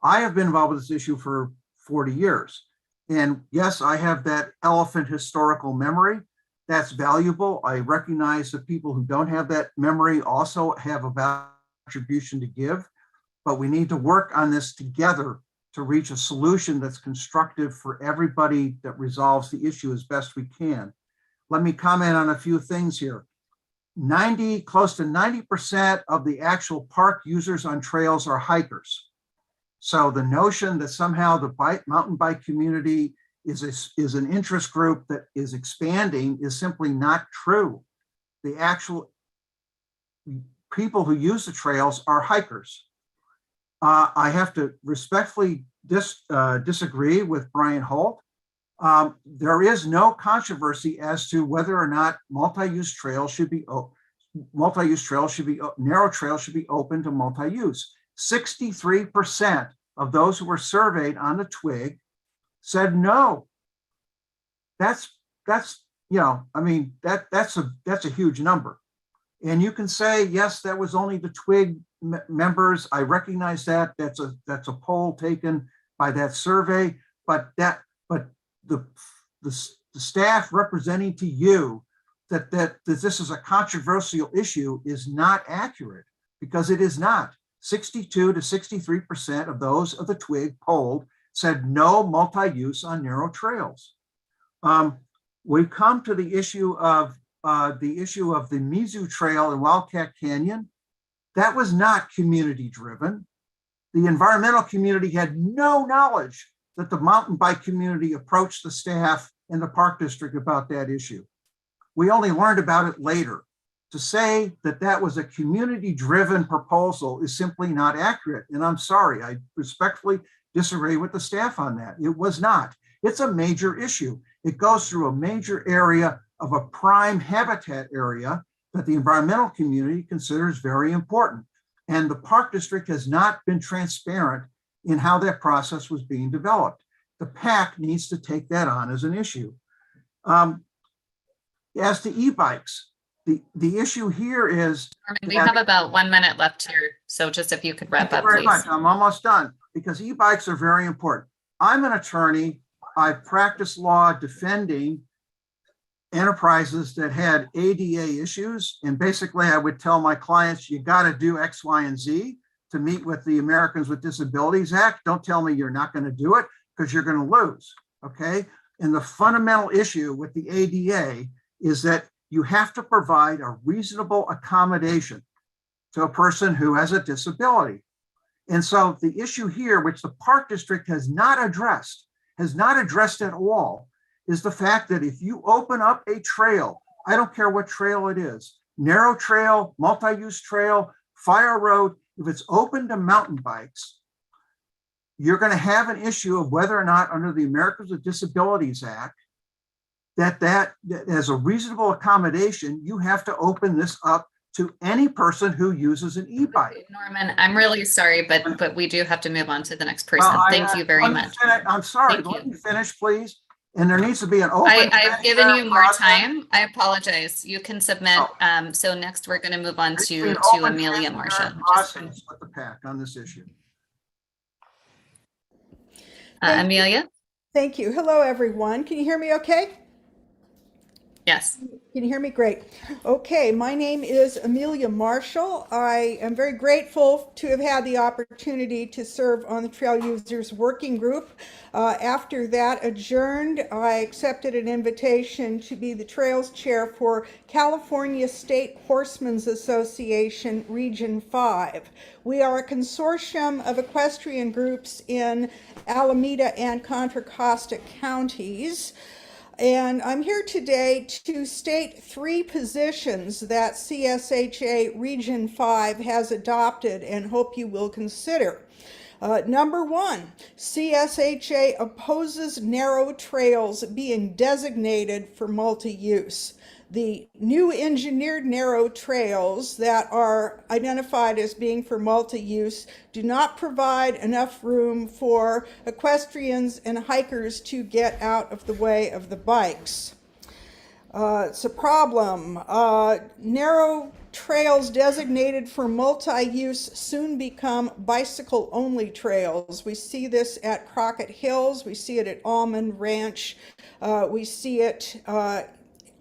I have been involved with this issue for 40 years. And yes, I have that elephant historical memory. That's valuable. I recognize that people who don't have that memory also have a contribution to give. but we need to work on this together to reach a solution that's constructive for everybody that resolves the issue as best we can. Let me comment on a few things here. Close to 90% of the actual park users on trails are hikers. So the notion that somehow the mountain bike community is an interest group that is expanding is simply not true. The actual people who use the trails are hikers. I have to respectfully disagree with Brian Holt. There is no controversy as to whether or not multi-use trails should be narrow trails should be open to multi-use. 63% of those who were surveyed on the twig said no. That's a huge number. And you can say, yes, that was only the twig members. I recognize that. That's a poll taken by that survey, but the staff representing to you that this is a controversial issue is not accurate, because it is not. 62 to 63% of those of the twig polled said no multi-use on narrow trails. We come to the issue of the Mizu Trail in Wildcat Canyon. That was not community driven. The environmental community had no knowledge that the mountain bike community approached the staff and the park district about that issue. We only learned about it later. To say that that was a community driven proposal is simply not accurate. And I'm sorry, I respectfully disagree with the staff on that. It was not. It's a major issue. It goes through a major area of a prime habitat area that the environmental community considers very important. And the park district has not been transparent in how that process was being developed. The PAC needs to take that on as an issue. As to e-bikes, the issue here is— We have about 1 minute left here. So just if you could wrap up, very please. much. I'm almost done, because e-bikes are very important. I'm an attorney. I practiced law defending enterprises that had ADA issues. And basically I would tell my clients, you got to do X, Y, and Z to meet with the Americans with Disabilities Act. Don't tell me you're not going to do it, because you're going to lose. Okay. And the fundamental issue with the ADA is that you have to provide a reasonable accommodation to a person who has a disability. And so the issue here, which the park district has not addressed at all, is the fact that if you open up a trail, I don't care what trail it is, narrow trail, multi-use trail, fire road, if it's open to mountain bikes, you're going to have an issue of whether or not under the Americans with Disabilities Act, that as a reasonable accommodation, you have to open this up to any person who uses an e-bike. Norman, I'm really sorry, but we do have to move on to the next person. Well, Thank you very much. I'm sorry, Thank let you. me finish, please. And there needs to be an open— I've given you more time. I apologize. You can submit. So next we're going to move on to Amelia Marcia. Process with the PAC on this issue. Amelia? Thank you. Hello, everyone. Can you hear me okay? Yes. Can you hear me? Great. Okay, my name is Amelia Marshall. I am very grateful to have had the opportunity to serve on the Trail Users Working Group. After that adjourned, I accepted an invitation to be the Trails Chair for California State Horsemen's Association Region 5. We are a consortium of equestrian groups in Alameda and Contra Costa counties. And I'm here today to state 3 positions that CSHA Region 5 has adopted and hope you will consider. Number 1, CSHA opposes narrow trails being designated for multi-use. The new engineered narrow trails that are identified as being for multi-use do not provide enough room for equestrians and hikers to get out of the way of the bikes. It's a problem. Narrow trails designated for multi-use soon become bicycle-only trails. We see this at Crockett Hills. We see it at Almond Ranch. We see it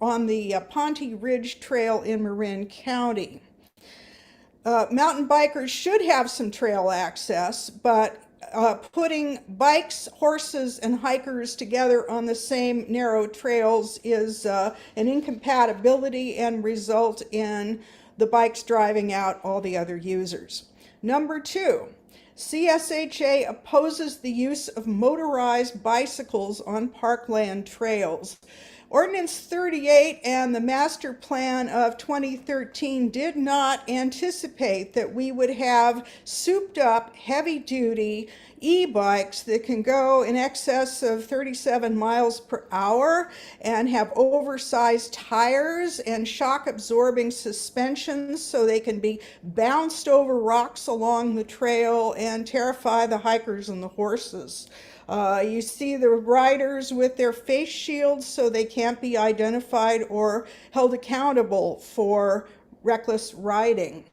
on the Ponte Ridge Trail in Marin County. Mountain bikers should have some trail access, but putting bikes, horses, and hikers together on the same narrow trails is an incompatibility and result in the bikes driving out all the other users. Number two, CSHA opposes the use of motorized bicycles on parkland trails. Ordinance 38 and the master plan of 2013 did not anticipate that we would have souped up heavy duty e-bikes that can go in excess of 37 miles per hour and have oversized tires and shock absorbing suspensions so they can be bounced over rocks along the trail and terrify the hikers and the horses. You see the riders with their face shields so they can't be identified or held accountable for reckless riding.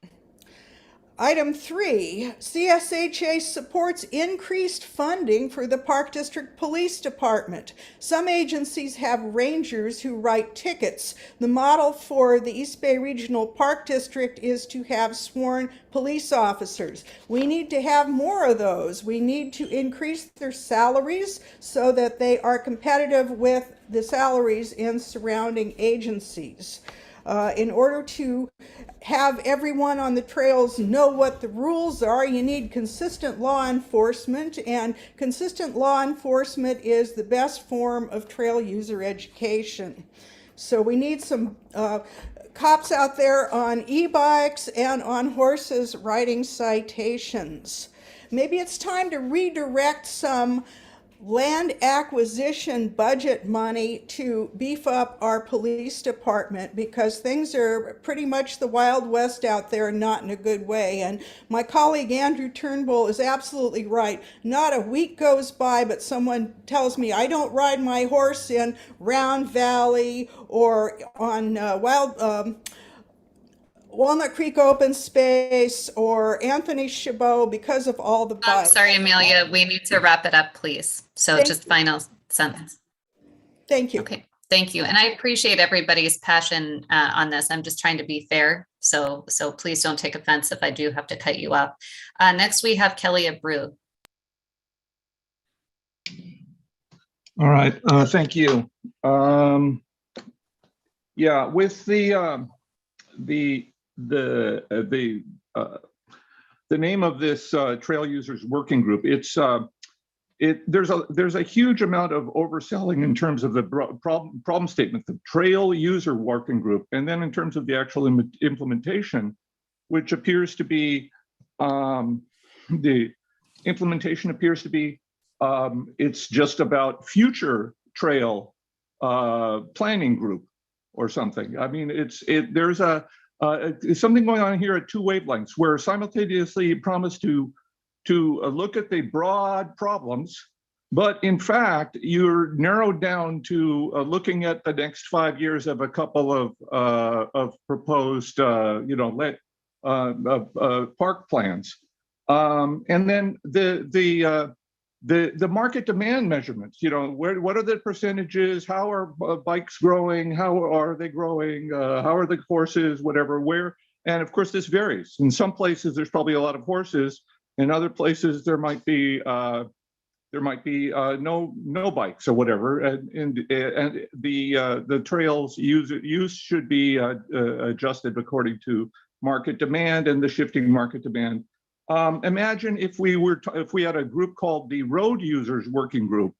Item 3, CSHA supports increased funding for the Park District Police Department. Some agencies have rangers who write tickets. The model for the East Bay Regional Park District is to have sworn police officers. We need to have more of those. We need to increase their salaries so that they are competitive with the salaries in surrounding agencies. In order to have everyone on the trails know what the rules are, you need consistent law enforcement, and consistent law enforcement is the best form of trail user education. So we need some cops out there on e-bikes and on horses writing citations. Maybe it's time to redirect some land acquisition budget money to beef up our police department, because things are pretty much the Wild West out there, not in a good way. And my colleague Andrew Turnbull is absolutely right. Not a week goes by but someone tells me I don't ride my horse in Round Valley or on Walnut Creek Open Space or Anthony Chabot because of all the bikes. I'm sorry, Amelia, we need to wrap it up, please. So Thank just you. final sentence. Thank you. Okay, thank you. And I appreciate everybody's passion on this. I'm just trying to be fair. So please don't take offense if I do have to cut you off. Next, we have Kelly Abreu. All right, thank you. Yeah, with the name of this trail users working group, there's a huge amount of overselling in terms of the problem statement, the trail user working group, and then in terms of the actual implementation, which appears to be the implementation appears to be it's just about future trail planning group or something. I mean, there's something going on here at two wavelengths where simultaneously you promise to look at the broad problems, but in fact, you're narrowed down to looking at the next 5 years of a couple of proposed, park plans. And then the market demand measurements, what are the percentages? How are bikes growing? How are they growing? How are the horses, whatever, where? And of course, this varies. In some places, there's probably a lot of horses. In other places, there might be no bikes or whatever. And the trails use should be adjusted according to market demand and the shifting market demand. Imagine if we had a group called the Road Users Working Group,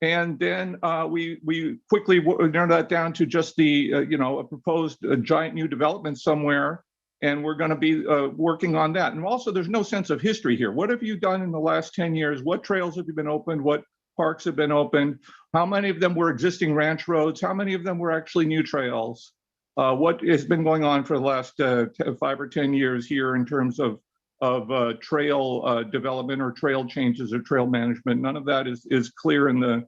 and then we quickly narrow that down to just the a proposed giant new development somewhere, and we're going to be working on that. And also, there's no sense of history here. What have you done in the last 10 years? What trails have you been opened? What parks have been opened? How many of them were existing ranch roads? How many of them were actually new trails? What has been going on for the last 5 or 10 years here in terms of trail development or trail changes or trail management? None of that is clear in the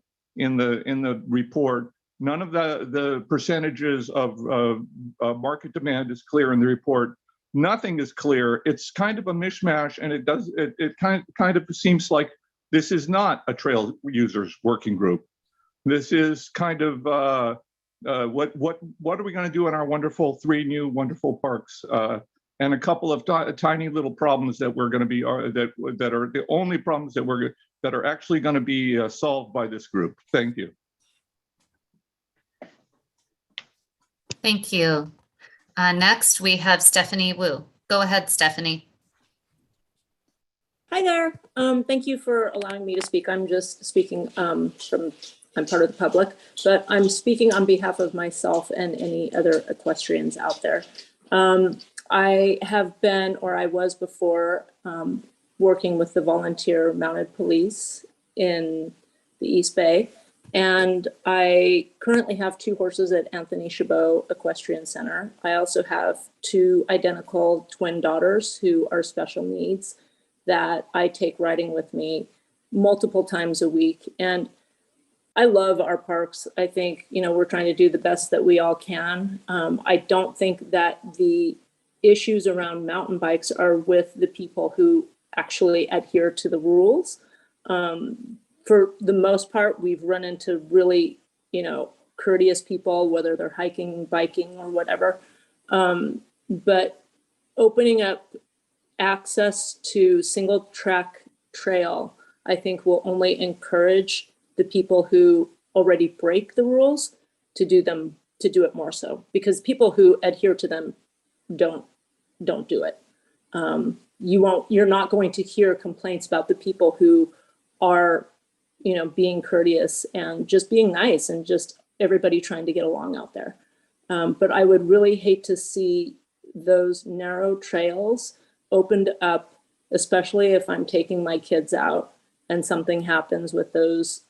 report. None of the percentages of market demand is clear in the report. Nothing is clear. It's kind of a mishmash, and it kind of seems like this is not a trail users working group. This is kind of what are we going to do in our 3 new wonderful parks? and a couple of tiny little problems that we're going to be that are the only problems that are actually going to be solved by this group. Thank you. Thank you. Next, we have Stephanie Wu. Go ahead, Stephanie. Hi there. Thank you for allowing me to speak. I'm just speaking I'm part of the public, but I'm speaking on behalf of myself and any other equestrians out there. I have been, or I was before, working with the volunteer mounted police in the East Bay. And I currently have 2 horses at Anthony Chabot Equestrian Center. I also have 2 identical twin daughters who are special needs that I take riding with me multiple times a week. And I love our parks. I think, we're trying to do the best that we all can. I don't think that the issues around mountain bikes are with the people who actually adhere to the rules. For the most part, we've run into really, courteous people, whether they're hiking, biking, or whatever. But opening up access to single track trail, I think will only encourage the people who already break the rules to do it more so, because people who adhere to them don't do it. You're not going to hear complaints about the people who are, being courteous and just being nice and just everybody trying to get along out there. But I would really hate to see those narrow trails opened up, especially if I'm taking my kids out and something happens with those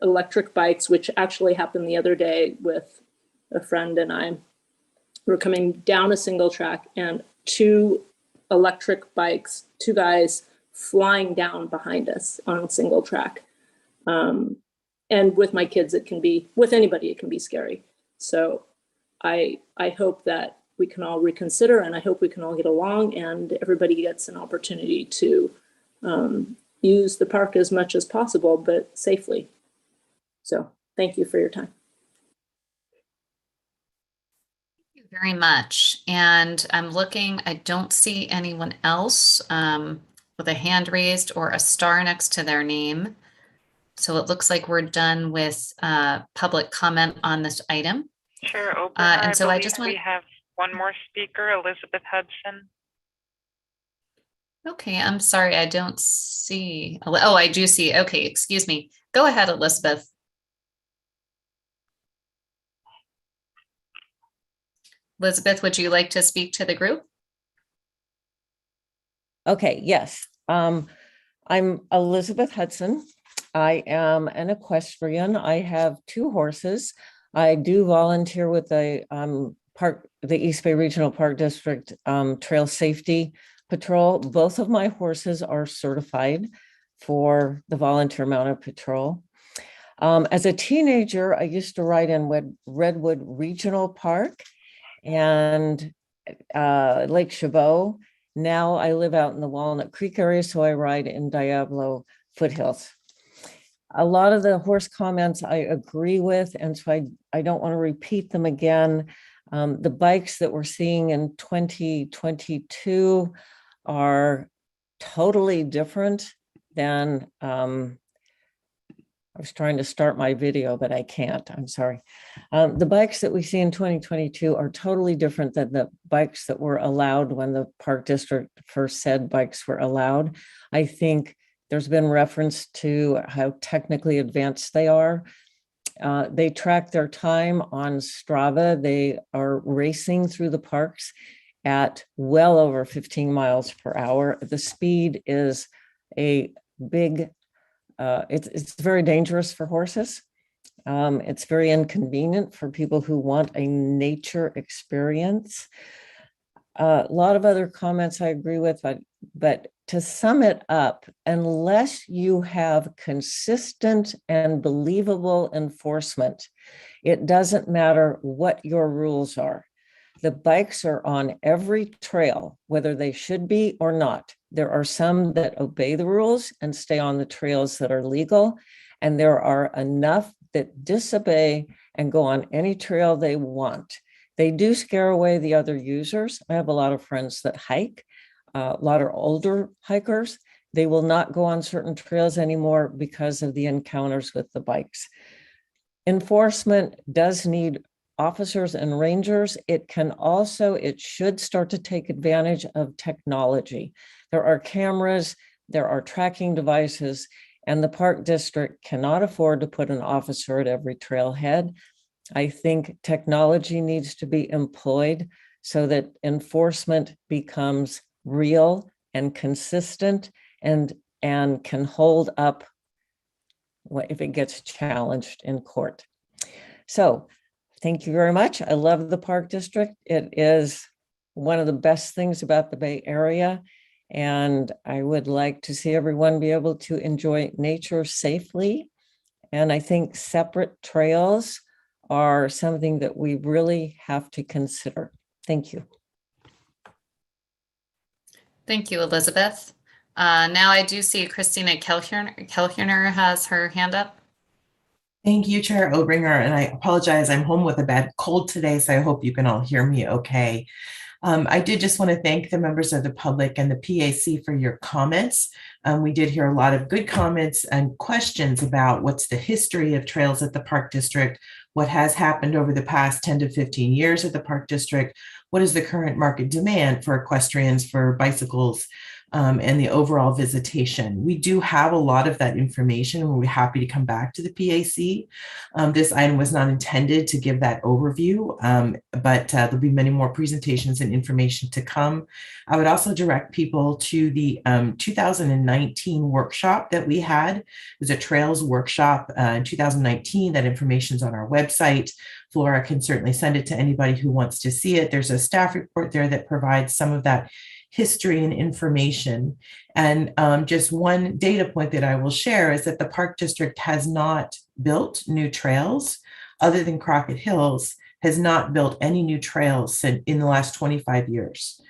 electric bikes, which actually happened the other day with a friend and I. We're coming down a single track and 2 electric bikes, 2 guys flying down behind us on a single track. And with my kids, with anybody, it can be scary. So I hope that we can all reconsider, and I hope we can all get along and everybody gets an opportunity to use the park as much as possible, but safely. So thank you for your time. Thank you very much. And I'm looking, I don't see anyone else with a hand raised or a star next to their name. So it looks like we're done with public comment on this item. Chair Ober, and so I just want we have one more speaker, Elizabeth Hudson. Okay, I'm sorry, I don't see. Oh, I do see. Okay, excuse me. Go ahead, Elizabeth. Elizabeth, would you like to speak to the group? Okay, yes. I'm Elizabeth Hudson. I am an equestrian. I have 2 horses. I do volunteer with the East Bay Regional Park District Trail Safety Patrol. Both of my horses are certified for the volunteer mounted patrol. As a teenager, I used to ride in Redwood Regional Park and Lake Chabot. Now I live out in the Walnut Creek area, so I ride in Diablo Foothills. A lot of the horse comments I agree with, and so I don't want to repeat them again. The bikes that we're seeing in 2022 are totally different than, I was trying to start my video, but I can't, I'm sorry. The bikes that we see in 2022 are totally different than the bikes that were allowed when the park district first said bikes were allowed. I think there's been reference to how technically advanced they are. They track their time on Strava. They are racing through the parks at well over 15 miles per hour. The speed is a big, it's very dangerous for horses. It's very inconvenient for people who want a nature experience. A lot of other comments I agree with, but to sum it up, unless you have consistent and believable enforcement, it doesn't matter what your rules are. The bikes are on every trail, whether they should be or not. There are some that obey the rules and stay on the trails that are legal, and there are enough that disobey and go on any trail they want. They do scare away the other users. I have a lot of friends that hike, a lot of older hikers. They will not go on certain trails anymore because of the encounters with the bikes. Enforcement does need officers and rangers. It should start to take advantage of technology. There are cameras, there are tracking devices, and the park district cannot afford to put an officer at every trailhead. I think technology needs to be employed so that enforcement becomes real and consistent and can hold up if it gets challenged in court. So thank you very much. I love the Park District. It is one of the best things about the Bay Area. And I would like to see everyone be able to enjoy nature safely. And I think separate trails are something that we really have to consider. Thank you. Thank you, Elizabeth. Now I do see Christina Kelhurner has her hand up. Thank you, Chair Obringer, and I apologize. I'm home with a bad cold today, so I hope you can all hear me okay. I did just want to thank the members of the public and the PAC for your comments. We did hear a lot of good comments and questions about what's the history of trails at the Park District, what has happened over the past 10 to 15 years at the Park District, what is the current market demand for equestrians, for bicycles, and the overall visitation. We do have a lot of that information, and we'll be happy to come back to the PAC. This item was not intended to give that overview, but there'll be many more presentations and information to come. I would also direct people to the 2019 workshop that we had. It was a trails workshop in 2019. That information is on our website. Flora can certainly send it to anybody who wants to see it. There's a staff report there that provides some of that history and information. And just one data point that I will share is that the Park District has not built new trails other than Crockett Hills, has not built any new trails in the last 25 years.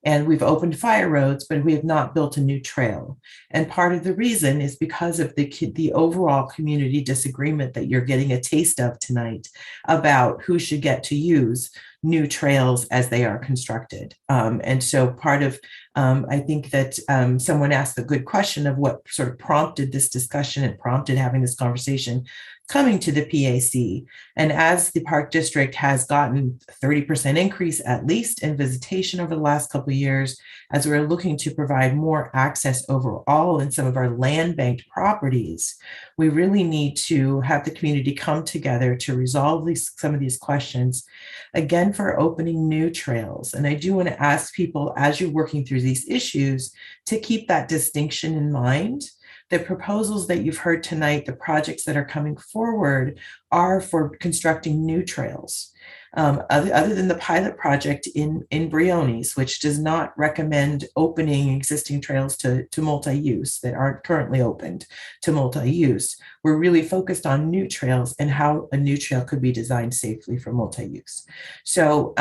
And we've opened fire roads, but we have not built a new trail. And part of the reason is because of the overall community disagreement that you're getting a taste of tonight about who should get to use new trails as they are constructed. And so part of, I think that someone asked a good question of what sort of prompted this discussion and prompted having this conversation coming to the PAC. And as the Park District has gotten a 30% increase at least in visitation over the last couple of years, as we're looking to provide more access overall in some of our land banked properties, we really need to have the community come together to resolve some of these questions, again, for opening new trails. And I do want to ask people, as you're working through these issues, to keep that distinction in mind. The proposals that you've heard tonight, the projects that are coming forward, are for constructing new trails. Other than the pilot project in Briones, which does not recommend opening existing trails to multi-use that aren't currently opened to multi-use, we're really focused on new trails and how a new trail could be designed safely for multi-use. So,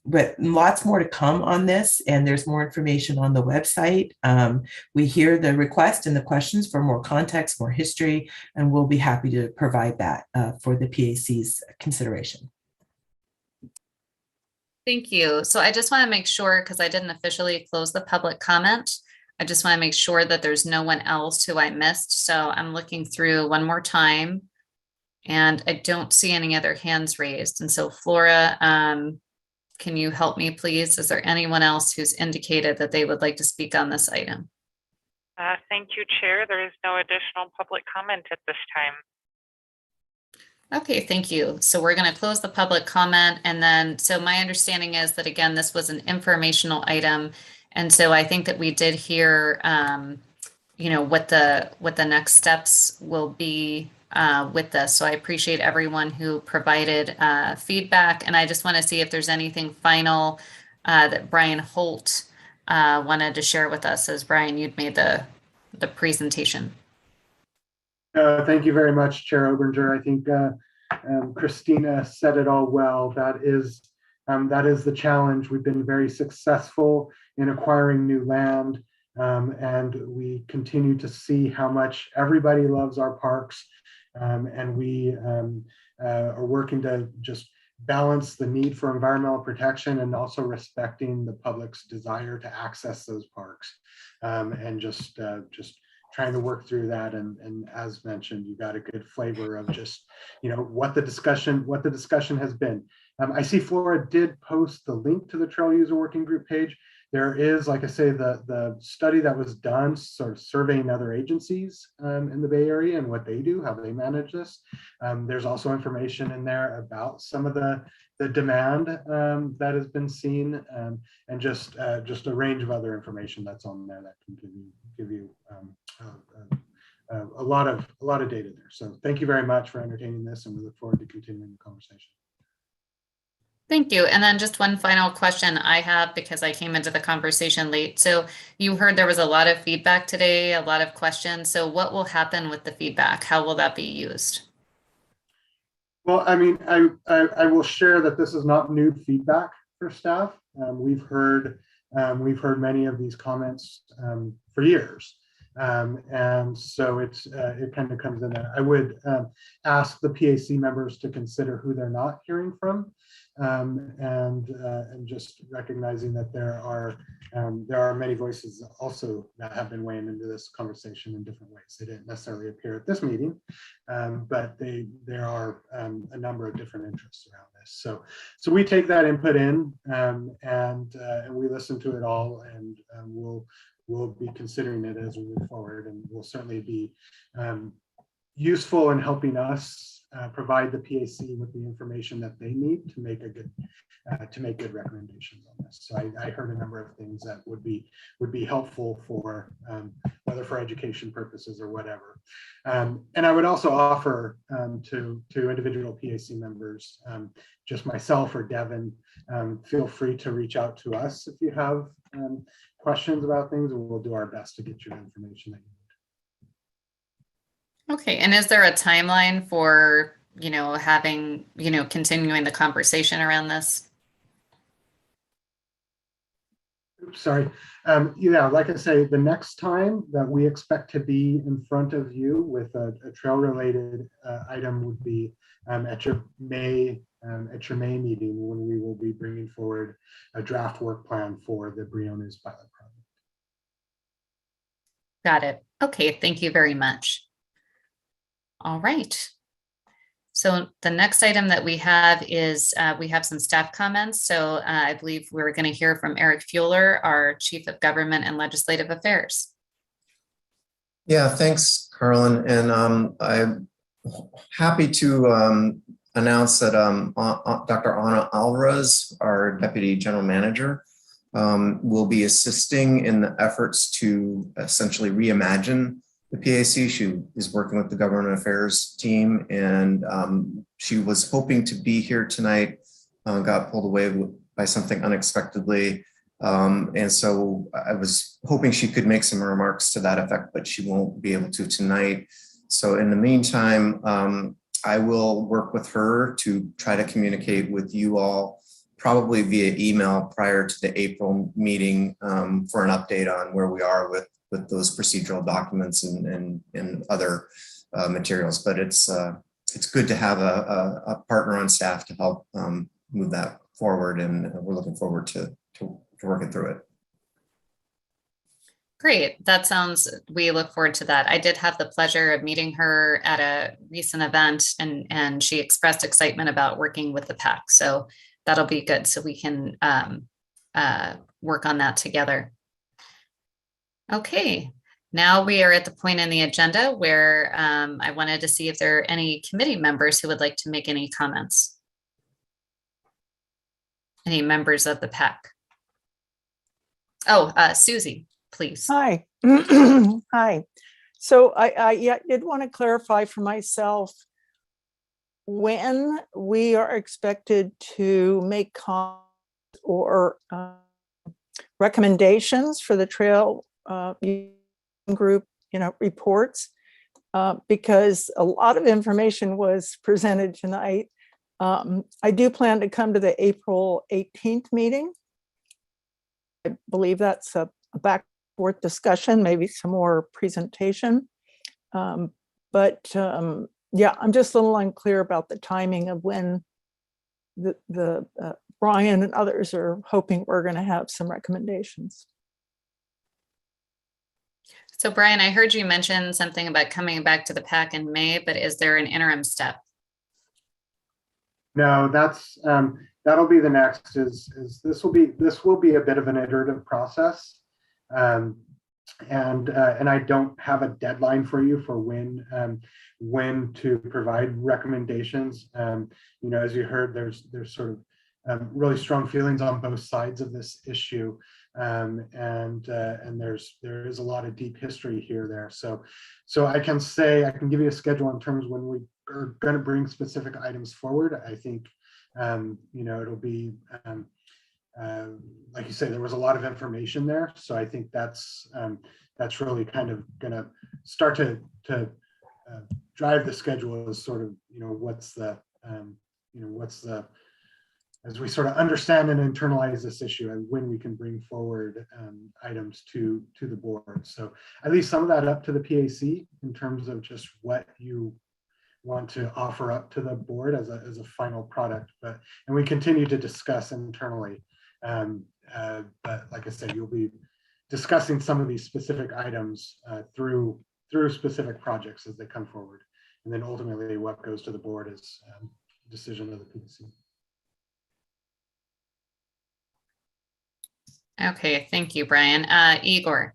but lots more to come on this, and there's more information on the website. We hear the request and the questions for more context, more history, and we'll be happy to provide that for the PAC's consideration. Thank you. So I just want to make sure, because I didn't officially close the public comment, I just want to make sure that there's no one else who I missed. So I'm looking through one more time, and I don't see any other hands raised. And so Flora, can you help me, please? Is there anyone else who's indicated that they would like to speak on this item? Thank you, Chair. There is no additional public comment at this time. Okay, thank you. So we're going to close the public comment, and then, so my understanding is that, again, this was an informational item. And so I think that we did hear, you know, what the next steps will be with this. So I appreciate everyone who provided feedback. And I just want to see if there's anything final that Brian Holt wanted to share with us, as Brian, you'd made the presentation. Thank you very much, Chair Obringer. I think Christina said it all well. That is the challenge. We've been very successful in acquiring new land, and we continue to see how much everybody loves our parks, and we are working to just balance the need for environmental protection and also respecting the public's desire to access those parks, and just trying to work through that. And as mentioned, you got a good flavor of just, what the discussion has been. I see Flora did post the link to the Trail User Working Group page. There is, like I say, the study that was done, sort of surveying other agencies in the Bay Area and what they do, how they manage this. There's also information in there about some of the demand that has been seen, and just a range of other information that's on there that can give you a lot of data there. So thank you very much for entertaining this, and we look forward to continuing the conversation. Thank you. And then just one final question I have, because I came into the conversation late. So you heard there was a lot of feedback today, a lot of questions. So what will happen with the feedback? How will that be used? Well, I mean, I will share that this is not new feedback for staff. We've heard many of these comments for years. And so it kind of comes in there. I would ask the PAC members to consider who they're not hearing from, and just recognizing that there are many voices also that have been weighing into this conversation in different ways. They didn't necessarily appear at this meeting, but there are a number of different interests around this. So we take that input in, and we listen to it all, and we'll be considering it as we move forward, and will certainly be useful in helping us provide the PAC with the information that they need to make good recommendations on this. So I heard a number of things that would be helpful for whether for education purposes or whatever. And I would also offer to individual PAC members, just myself or Devin, feel free to reach out to us if you have questions about things, and we'll do our best to get you the information that you need. Okay. And is there a timeline for, having, continuing the conversation around this? Oops, sorry. Yeah, like I say, the next time that we expect to be in front of you with a trail related item would be at your May meeting, when we will be bringing forward a draft work plan for the Briones pilot project. Got it. Okay. Thank you very much. All right. So the next item that we have is we have some staff comments. So I believe we're going to hear from Eric Fueller, our Chief of Government and Legislative Affairs. Yeah, thanks, Carolyn. And I'm happy to announce that Dr. Ana Alvarez, our Deputy General Manager, will be assisting in the efforts to essentially reimagine the PAC. She is working with the Government Affairs team, and she was hoping to be here tonight, got pulled away by something unexpectedly. And so I was hoping she could make some remarks to that effect, but she won't be able to tonight. So in the meantime, I will work with her to try to communicate with you all, probably via email prior to the April meeting, for an update on where we are with those procedural documents and other materials. But it's good to have a partner on staff to help move that forward, and we're looking forward to working through it. Great. We look forward to that. I did have the pleasure of meeting her at a recent event, and she expressed excitement about working with the PAC. So that'll be good. So we can work on that together. Okay. Now we are at the point in the agenda where I wanted to see if there are any committee members who would like to make any comments. Any members of the PAC? Oh, Susie, please. Hi. Hi. So I did want to clarify for myself when we are expected to make comments or recommendations for the trail group, reports, because a lot of information was presented tonight. I do plan to come to the April 18th meeting. I believe that's a back and forth discussion, maybe some more presentation. But yeah, I'm just a little unclear about the timing of when Brian and others are hoping we're going to have some recommendations. So Brian, I heard you mention something about coming back to the PAC in May, but is there an interim step? No, that's that'll be the next. This will be a bit of an iterative process, and I don't have a deadline for you for when to provide recommendations. You know, as you heard, there's sort of really strong feelings on both sides of this issue, and there is a lot of deep history here there. So I can give you a schedule in terms when we are going to bring specific items forward. I think you know, it'll be like you say, there was a lot of information there, so I think that's really kind of going to start to drive the schedule, as sort of, you know, what's the as we sort of understand and internalize this issue and when we can bring forward items to the board. So at least some of that up to the PAC in terms of just what you want to offer up to the board as a final product, and we continue to discuss internally. But like I said, you'll be discussing some of these specific items through specific projects as they come forward, and then ultimately what goes to the board is decision of the PAC. Okay, thank you, Brian. Igor.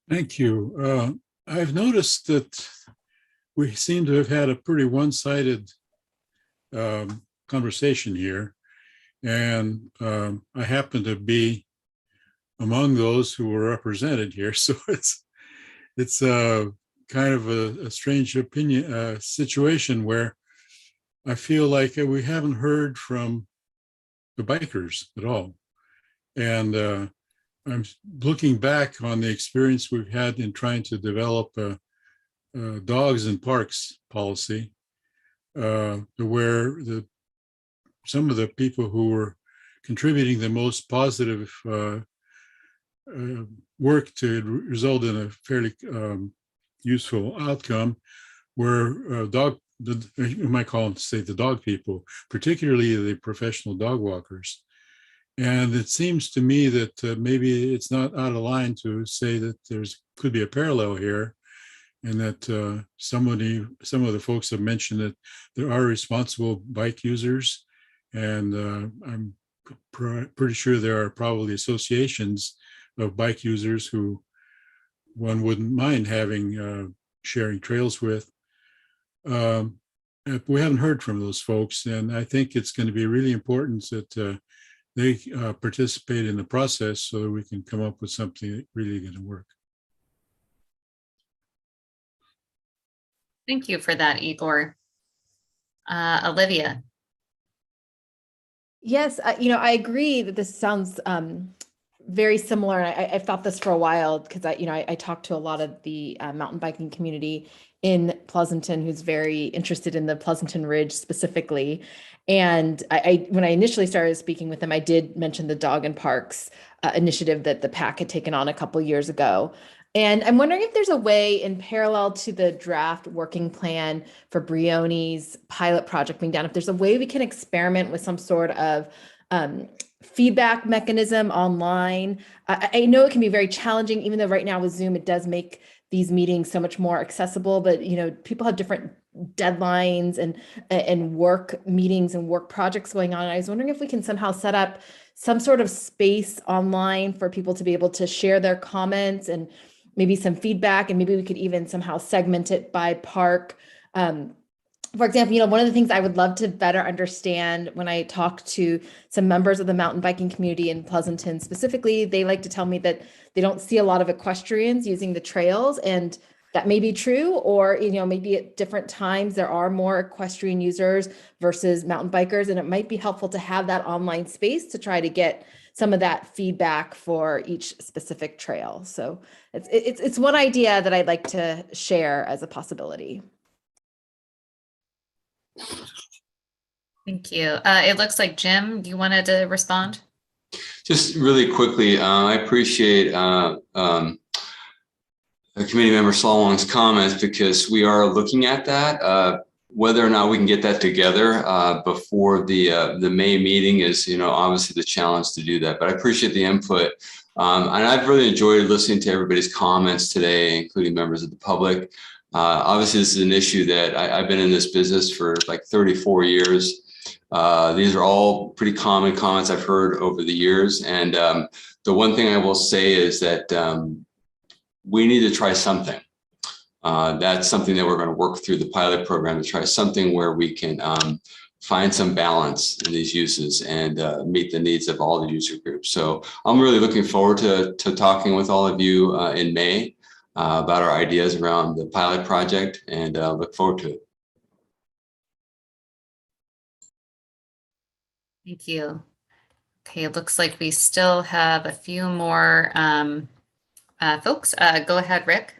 Thank you. I've noticed that we seem to have had a pretty one-sided conversation here. And I happen to be among those who were represented here. So it's kind of a strange situation where I feel like we haven't heard from the bikers at all. And I'm looking back on the experience we've had in trying to develop a dogs in parks policy, where some of the people who were contributing the most positive work to result in a fairly useful outcome were you might call them, say, the dog people, particularly the professional dog walkers. And it seems to me that maybe it's not out of line to say that could be a parallel here, and that some of the folks have mentioned that there are responsible bike users, and I'm pretty sure there are probably associations of bike users who one wouldn't mind having sharing trails with. We haven't heard from those folks, and I think it's going to be really important that they participate in the process so that we can come up with something that really going to work. Thank you for that, Igor. Olivia. Yes, you know, I agree that this sounds very similar. I've thought this for a while because I talked to a lot of the mountain biking community in Pleasanton who's very interested in the Pleasanton Ridge specifically. And when I initially started speaking with them, I did mention the Dog and Parks initiative that the PAC had taken on a couple years ago. And I'm wondering if there's a way, in parallel to the draft working plan for Brione's pilot project being done, if there's a way we can experiment with some sort of feedback mechanism online. I know it can be very challenging, even though right now with Zoom, it does make these meetings so much more accessible, but you know, people have different deadlines and work meetings and work projects going on. And I was wondering if we can somehow set up some sort of space online for people to be able to share their comments and maybe some feedback, and maybe we could even somehow segment it by park. For example, you know, one of the things I would love to better understand when I talk to some members of the mountain biking community in Pleasanton specifically, they like to tell me that they don't see a lot of equestrians using the trails, and that may be true, or, you know, maybe at different times there are more equestrian users versus mountain bikers, and it might be helpful to have that online space to try to get some of that feedback for each specific trail. So it's one idea that I'd like to share as a possibility. Thank you. It looks like Jim, you wanted to respond? Just really quickly, I appreciate Committee Member Slawong's comments, because we are looking at that. whether or not we can get that together before the May meeting is, obviously the challenge to do that. But I appreciate the input. And I've really enjoyed listening to everybody's comments today, including members of the public. Obviously, this is an issue that I've been in this business for like 34 years. These are all pretty common comments I've heard over the years. And the one thing I will say is that we need to try something. That's something that we're going to work through the pilot program to try something where we can find some balance in these uses and meet the needs of all the user groups. So I'm really looking forward to talking with all of you in May about our ideas around the pilot project, and look forward to it. Thank you. Okay, it looks like we still have a few more folks. Go ahead, Rick.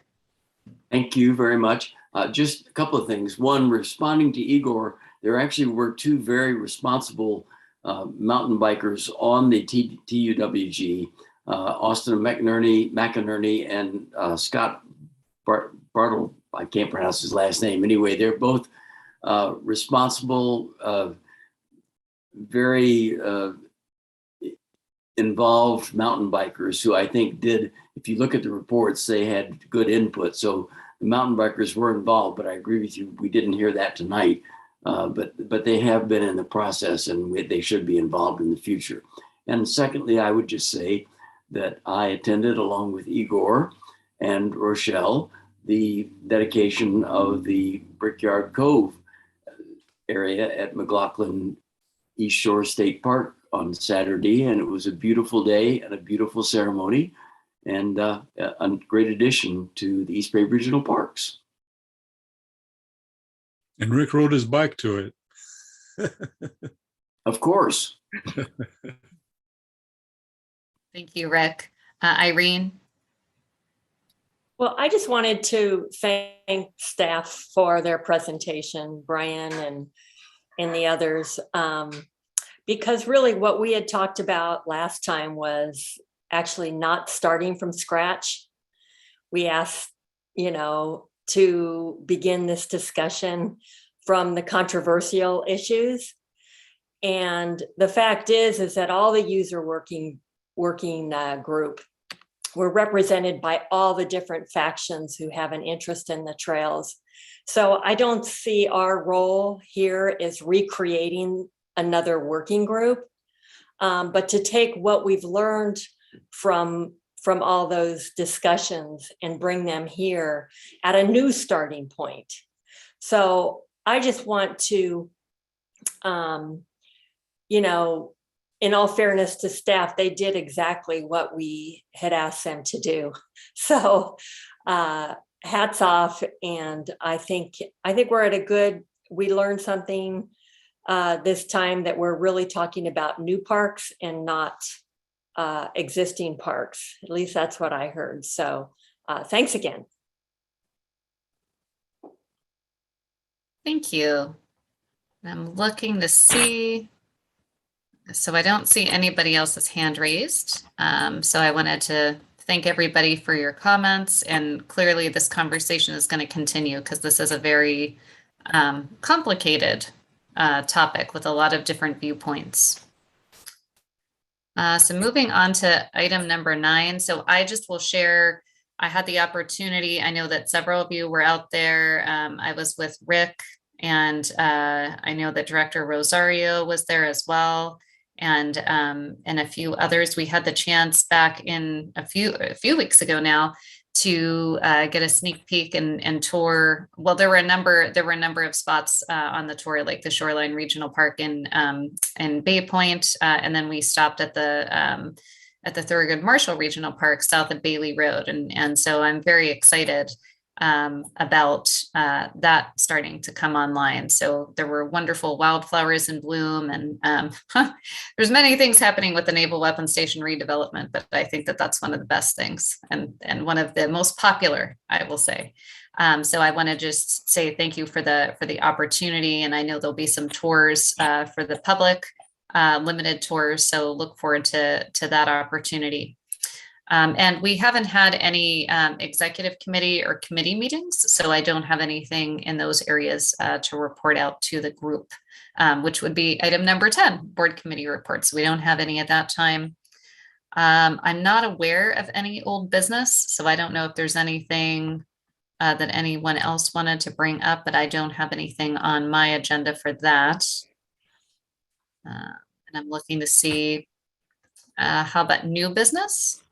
Thank you very much. Just a couple of things. One, responding to Igor, there actually were two very responsible mountain bikers on the TUWG, Austin McInerney and Scott Bartle. I can't pronounce his last name. Anyway, they're both responsible, very involved mountain bikers who I think did, if you look at the reports, they had good input. So the mountain bikers were involved, but I agree with you, we didn't hear that tonight. But they have been in the process, and they should be involved in the future. And secondly, I would just say that I attended, along with Igor and Rochelle, the dedication of the Brickyard Cove area at McLaughlin East Shore State Park on Saturday, and it was a beautiful day and a beautiful ceremony, and a great addition to the East Bay Regional Parks. And Rick rode his bike to it. Of course. Thank you, Rick. Irene? Well, I just wanted to thank staff for their presentation, Brian and the others, because really what we had talked about last time was actually not starting from scratch. We asked, to begin this discussion from the controversial issues. And the fact is that all the user working group were represented by all the different factions who have an interest in the trails. So I don't see our role here as recreating another working group, but to take what we've learned from all those discussions and bring them here at a new starting point. So I just want to, in all fairness to staff, they did exactly what we had asked them to do. So hats off. And I think we're at a good, we learned something this time, that we're really talking about new parks and not existing parks. At least that's what I heard. So thanks again. Thank you. I'm looking to see. So I don't see anybody else's hand raised. So I wanted to thank everybody for your comments. And clearly this conversation is going to continue because this is a very complicated topic with a lot of different viewpoints. So moving on to item number 9. So I just will share, I had the opportunity, I know that several of you were out there. I was with Rick, and I know that Director Rosario was there as well. And a few others. We had the chance back in a few weeks ago now to get a sneak peek and tour. Well, there were a number of spots on the tour, like the Shoreline Regional Park in Bay Point, and then we stopped at the Thurgood Marshall Regional Park south of Bailey Road, and so I'm very excited about that starting to come online. So there were wonderful wildflowers in bloom, and there's many things happening with the Naval Weapons Station redevelopment, but I think that that's one of the best things and one of the most popular, I will say. So I want to just say thank you for the opportunity, and I know there'll be some tours for the public, limited tours. So look forward to that opportunity. And we haven't had any executive committee or committee meetings, so I don't have anything in those areas to report out to the group, which would be item number 10, board committee reports. We don't have any at that time. I'm not aware of any old business, so I don't know if there's anything that anyone else wanted to bring up, but I don't have anything on my agenda for that. And I'm looking to see, how about new business?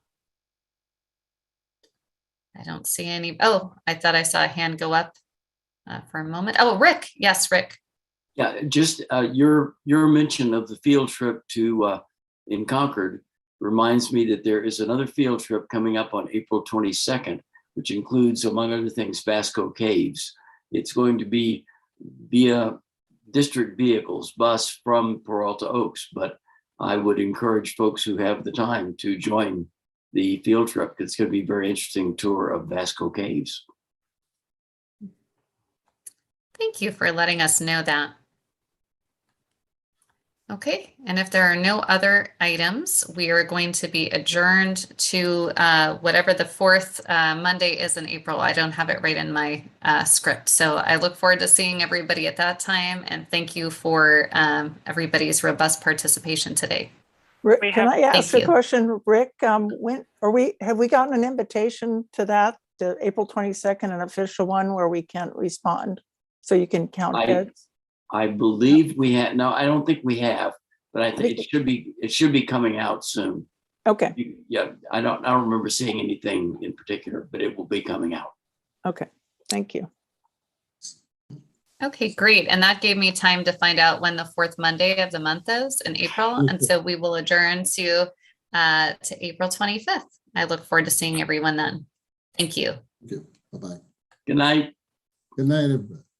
I don't see any. Oh, I thought I saw a hand go up for a moment. Oh, Rick. Yes, Rick. Yeah, just your mention of the field trip to in Concord reminds me that there is another field trip coming up on April 22nd, which includes, among other things, Vasco Caves. It's going to be via district vehicles, bus from Peralta Oaks, but I would encourage folks who have the time to join the field trip. It's going to be a very interesting tour of Vasco Caves. Thank you for letting us know that. Okay, and if there are no other items, we are going to be adjourned to whatever the fourth Monday is in April. I don't have it right in my script. So I look forward to seeing everybody at that time. And thank you for everybody's robust participation today. Rick, can I ask Thank a you. question? Rick, when have we gotten an invitation to that, to April 22nd, an official one where we can respond so you can count heads? I believe we had, no, I don't think we have, but I think it should be coming out soon. Okay. Yeah, I don't remember seeing anything in particular, but it will be coming out. Okay, thank you. Okay, great. And that gave me time to find out when the fourth Monday of the month is in April. And so we will adjourn to April 25th. I look forward to seeing everyone then. Thank you. Bye-bye. Good night. Good night, everybody.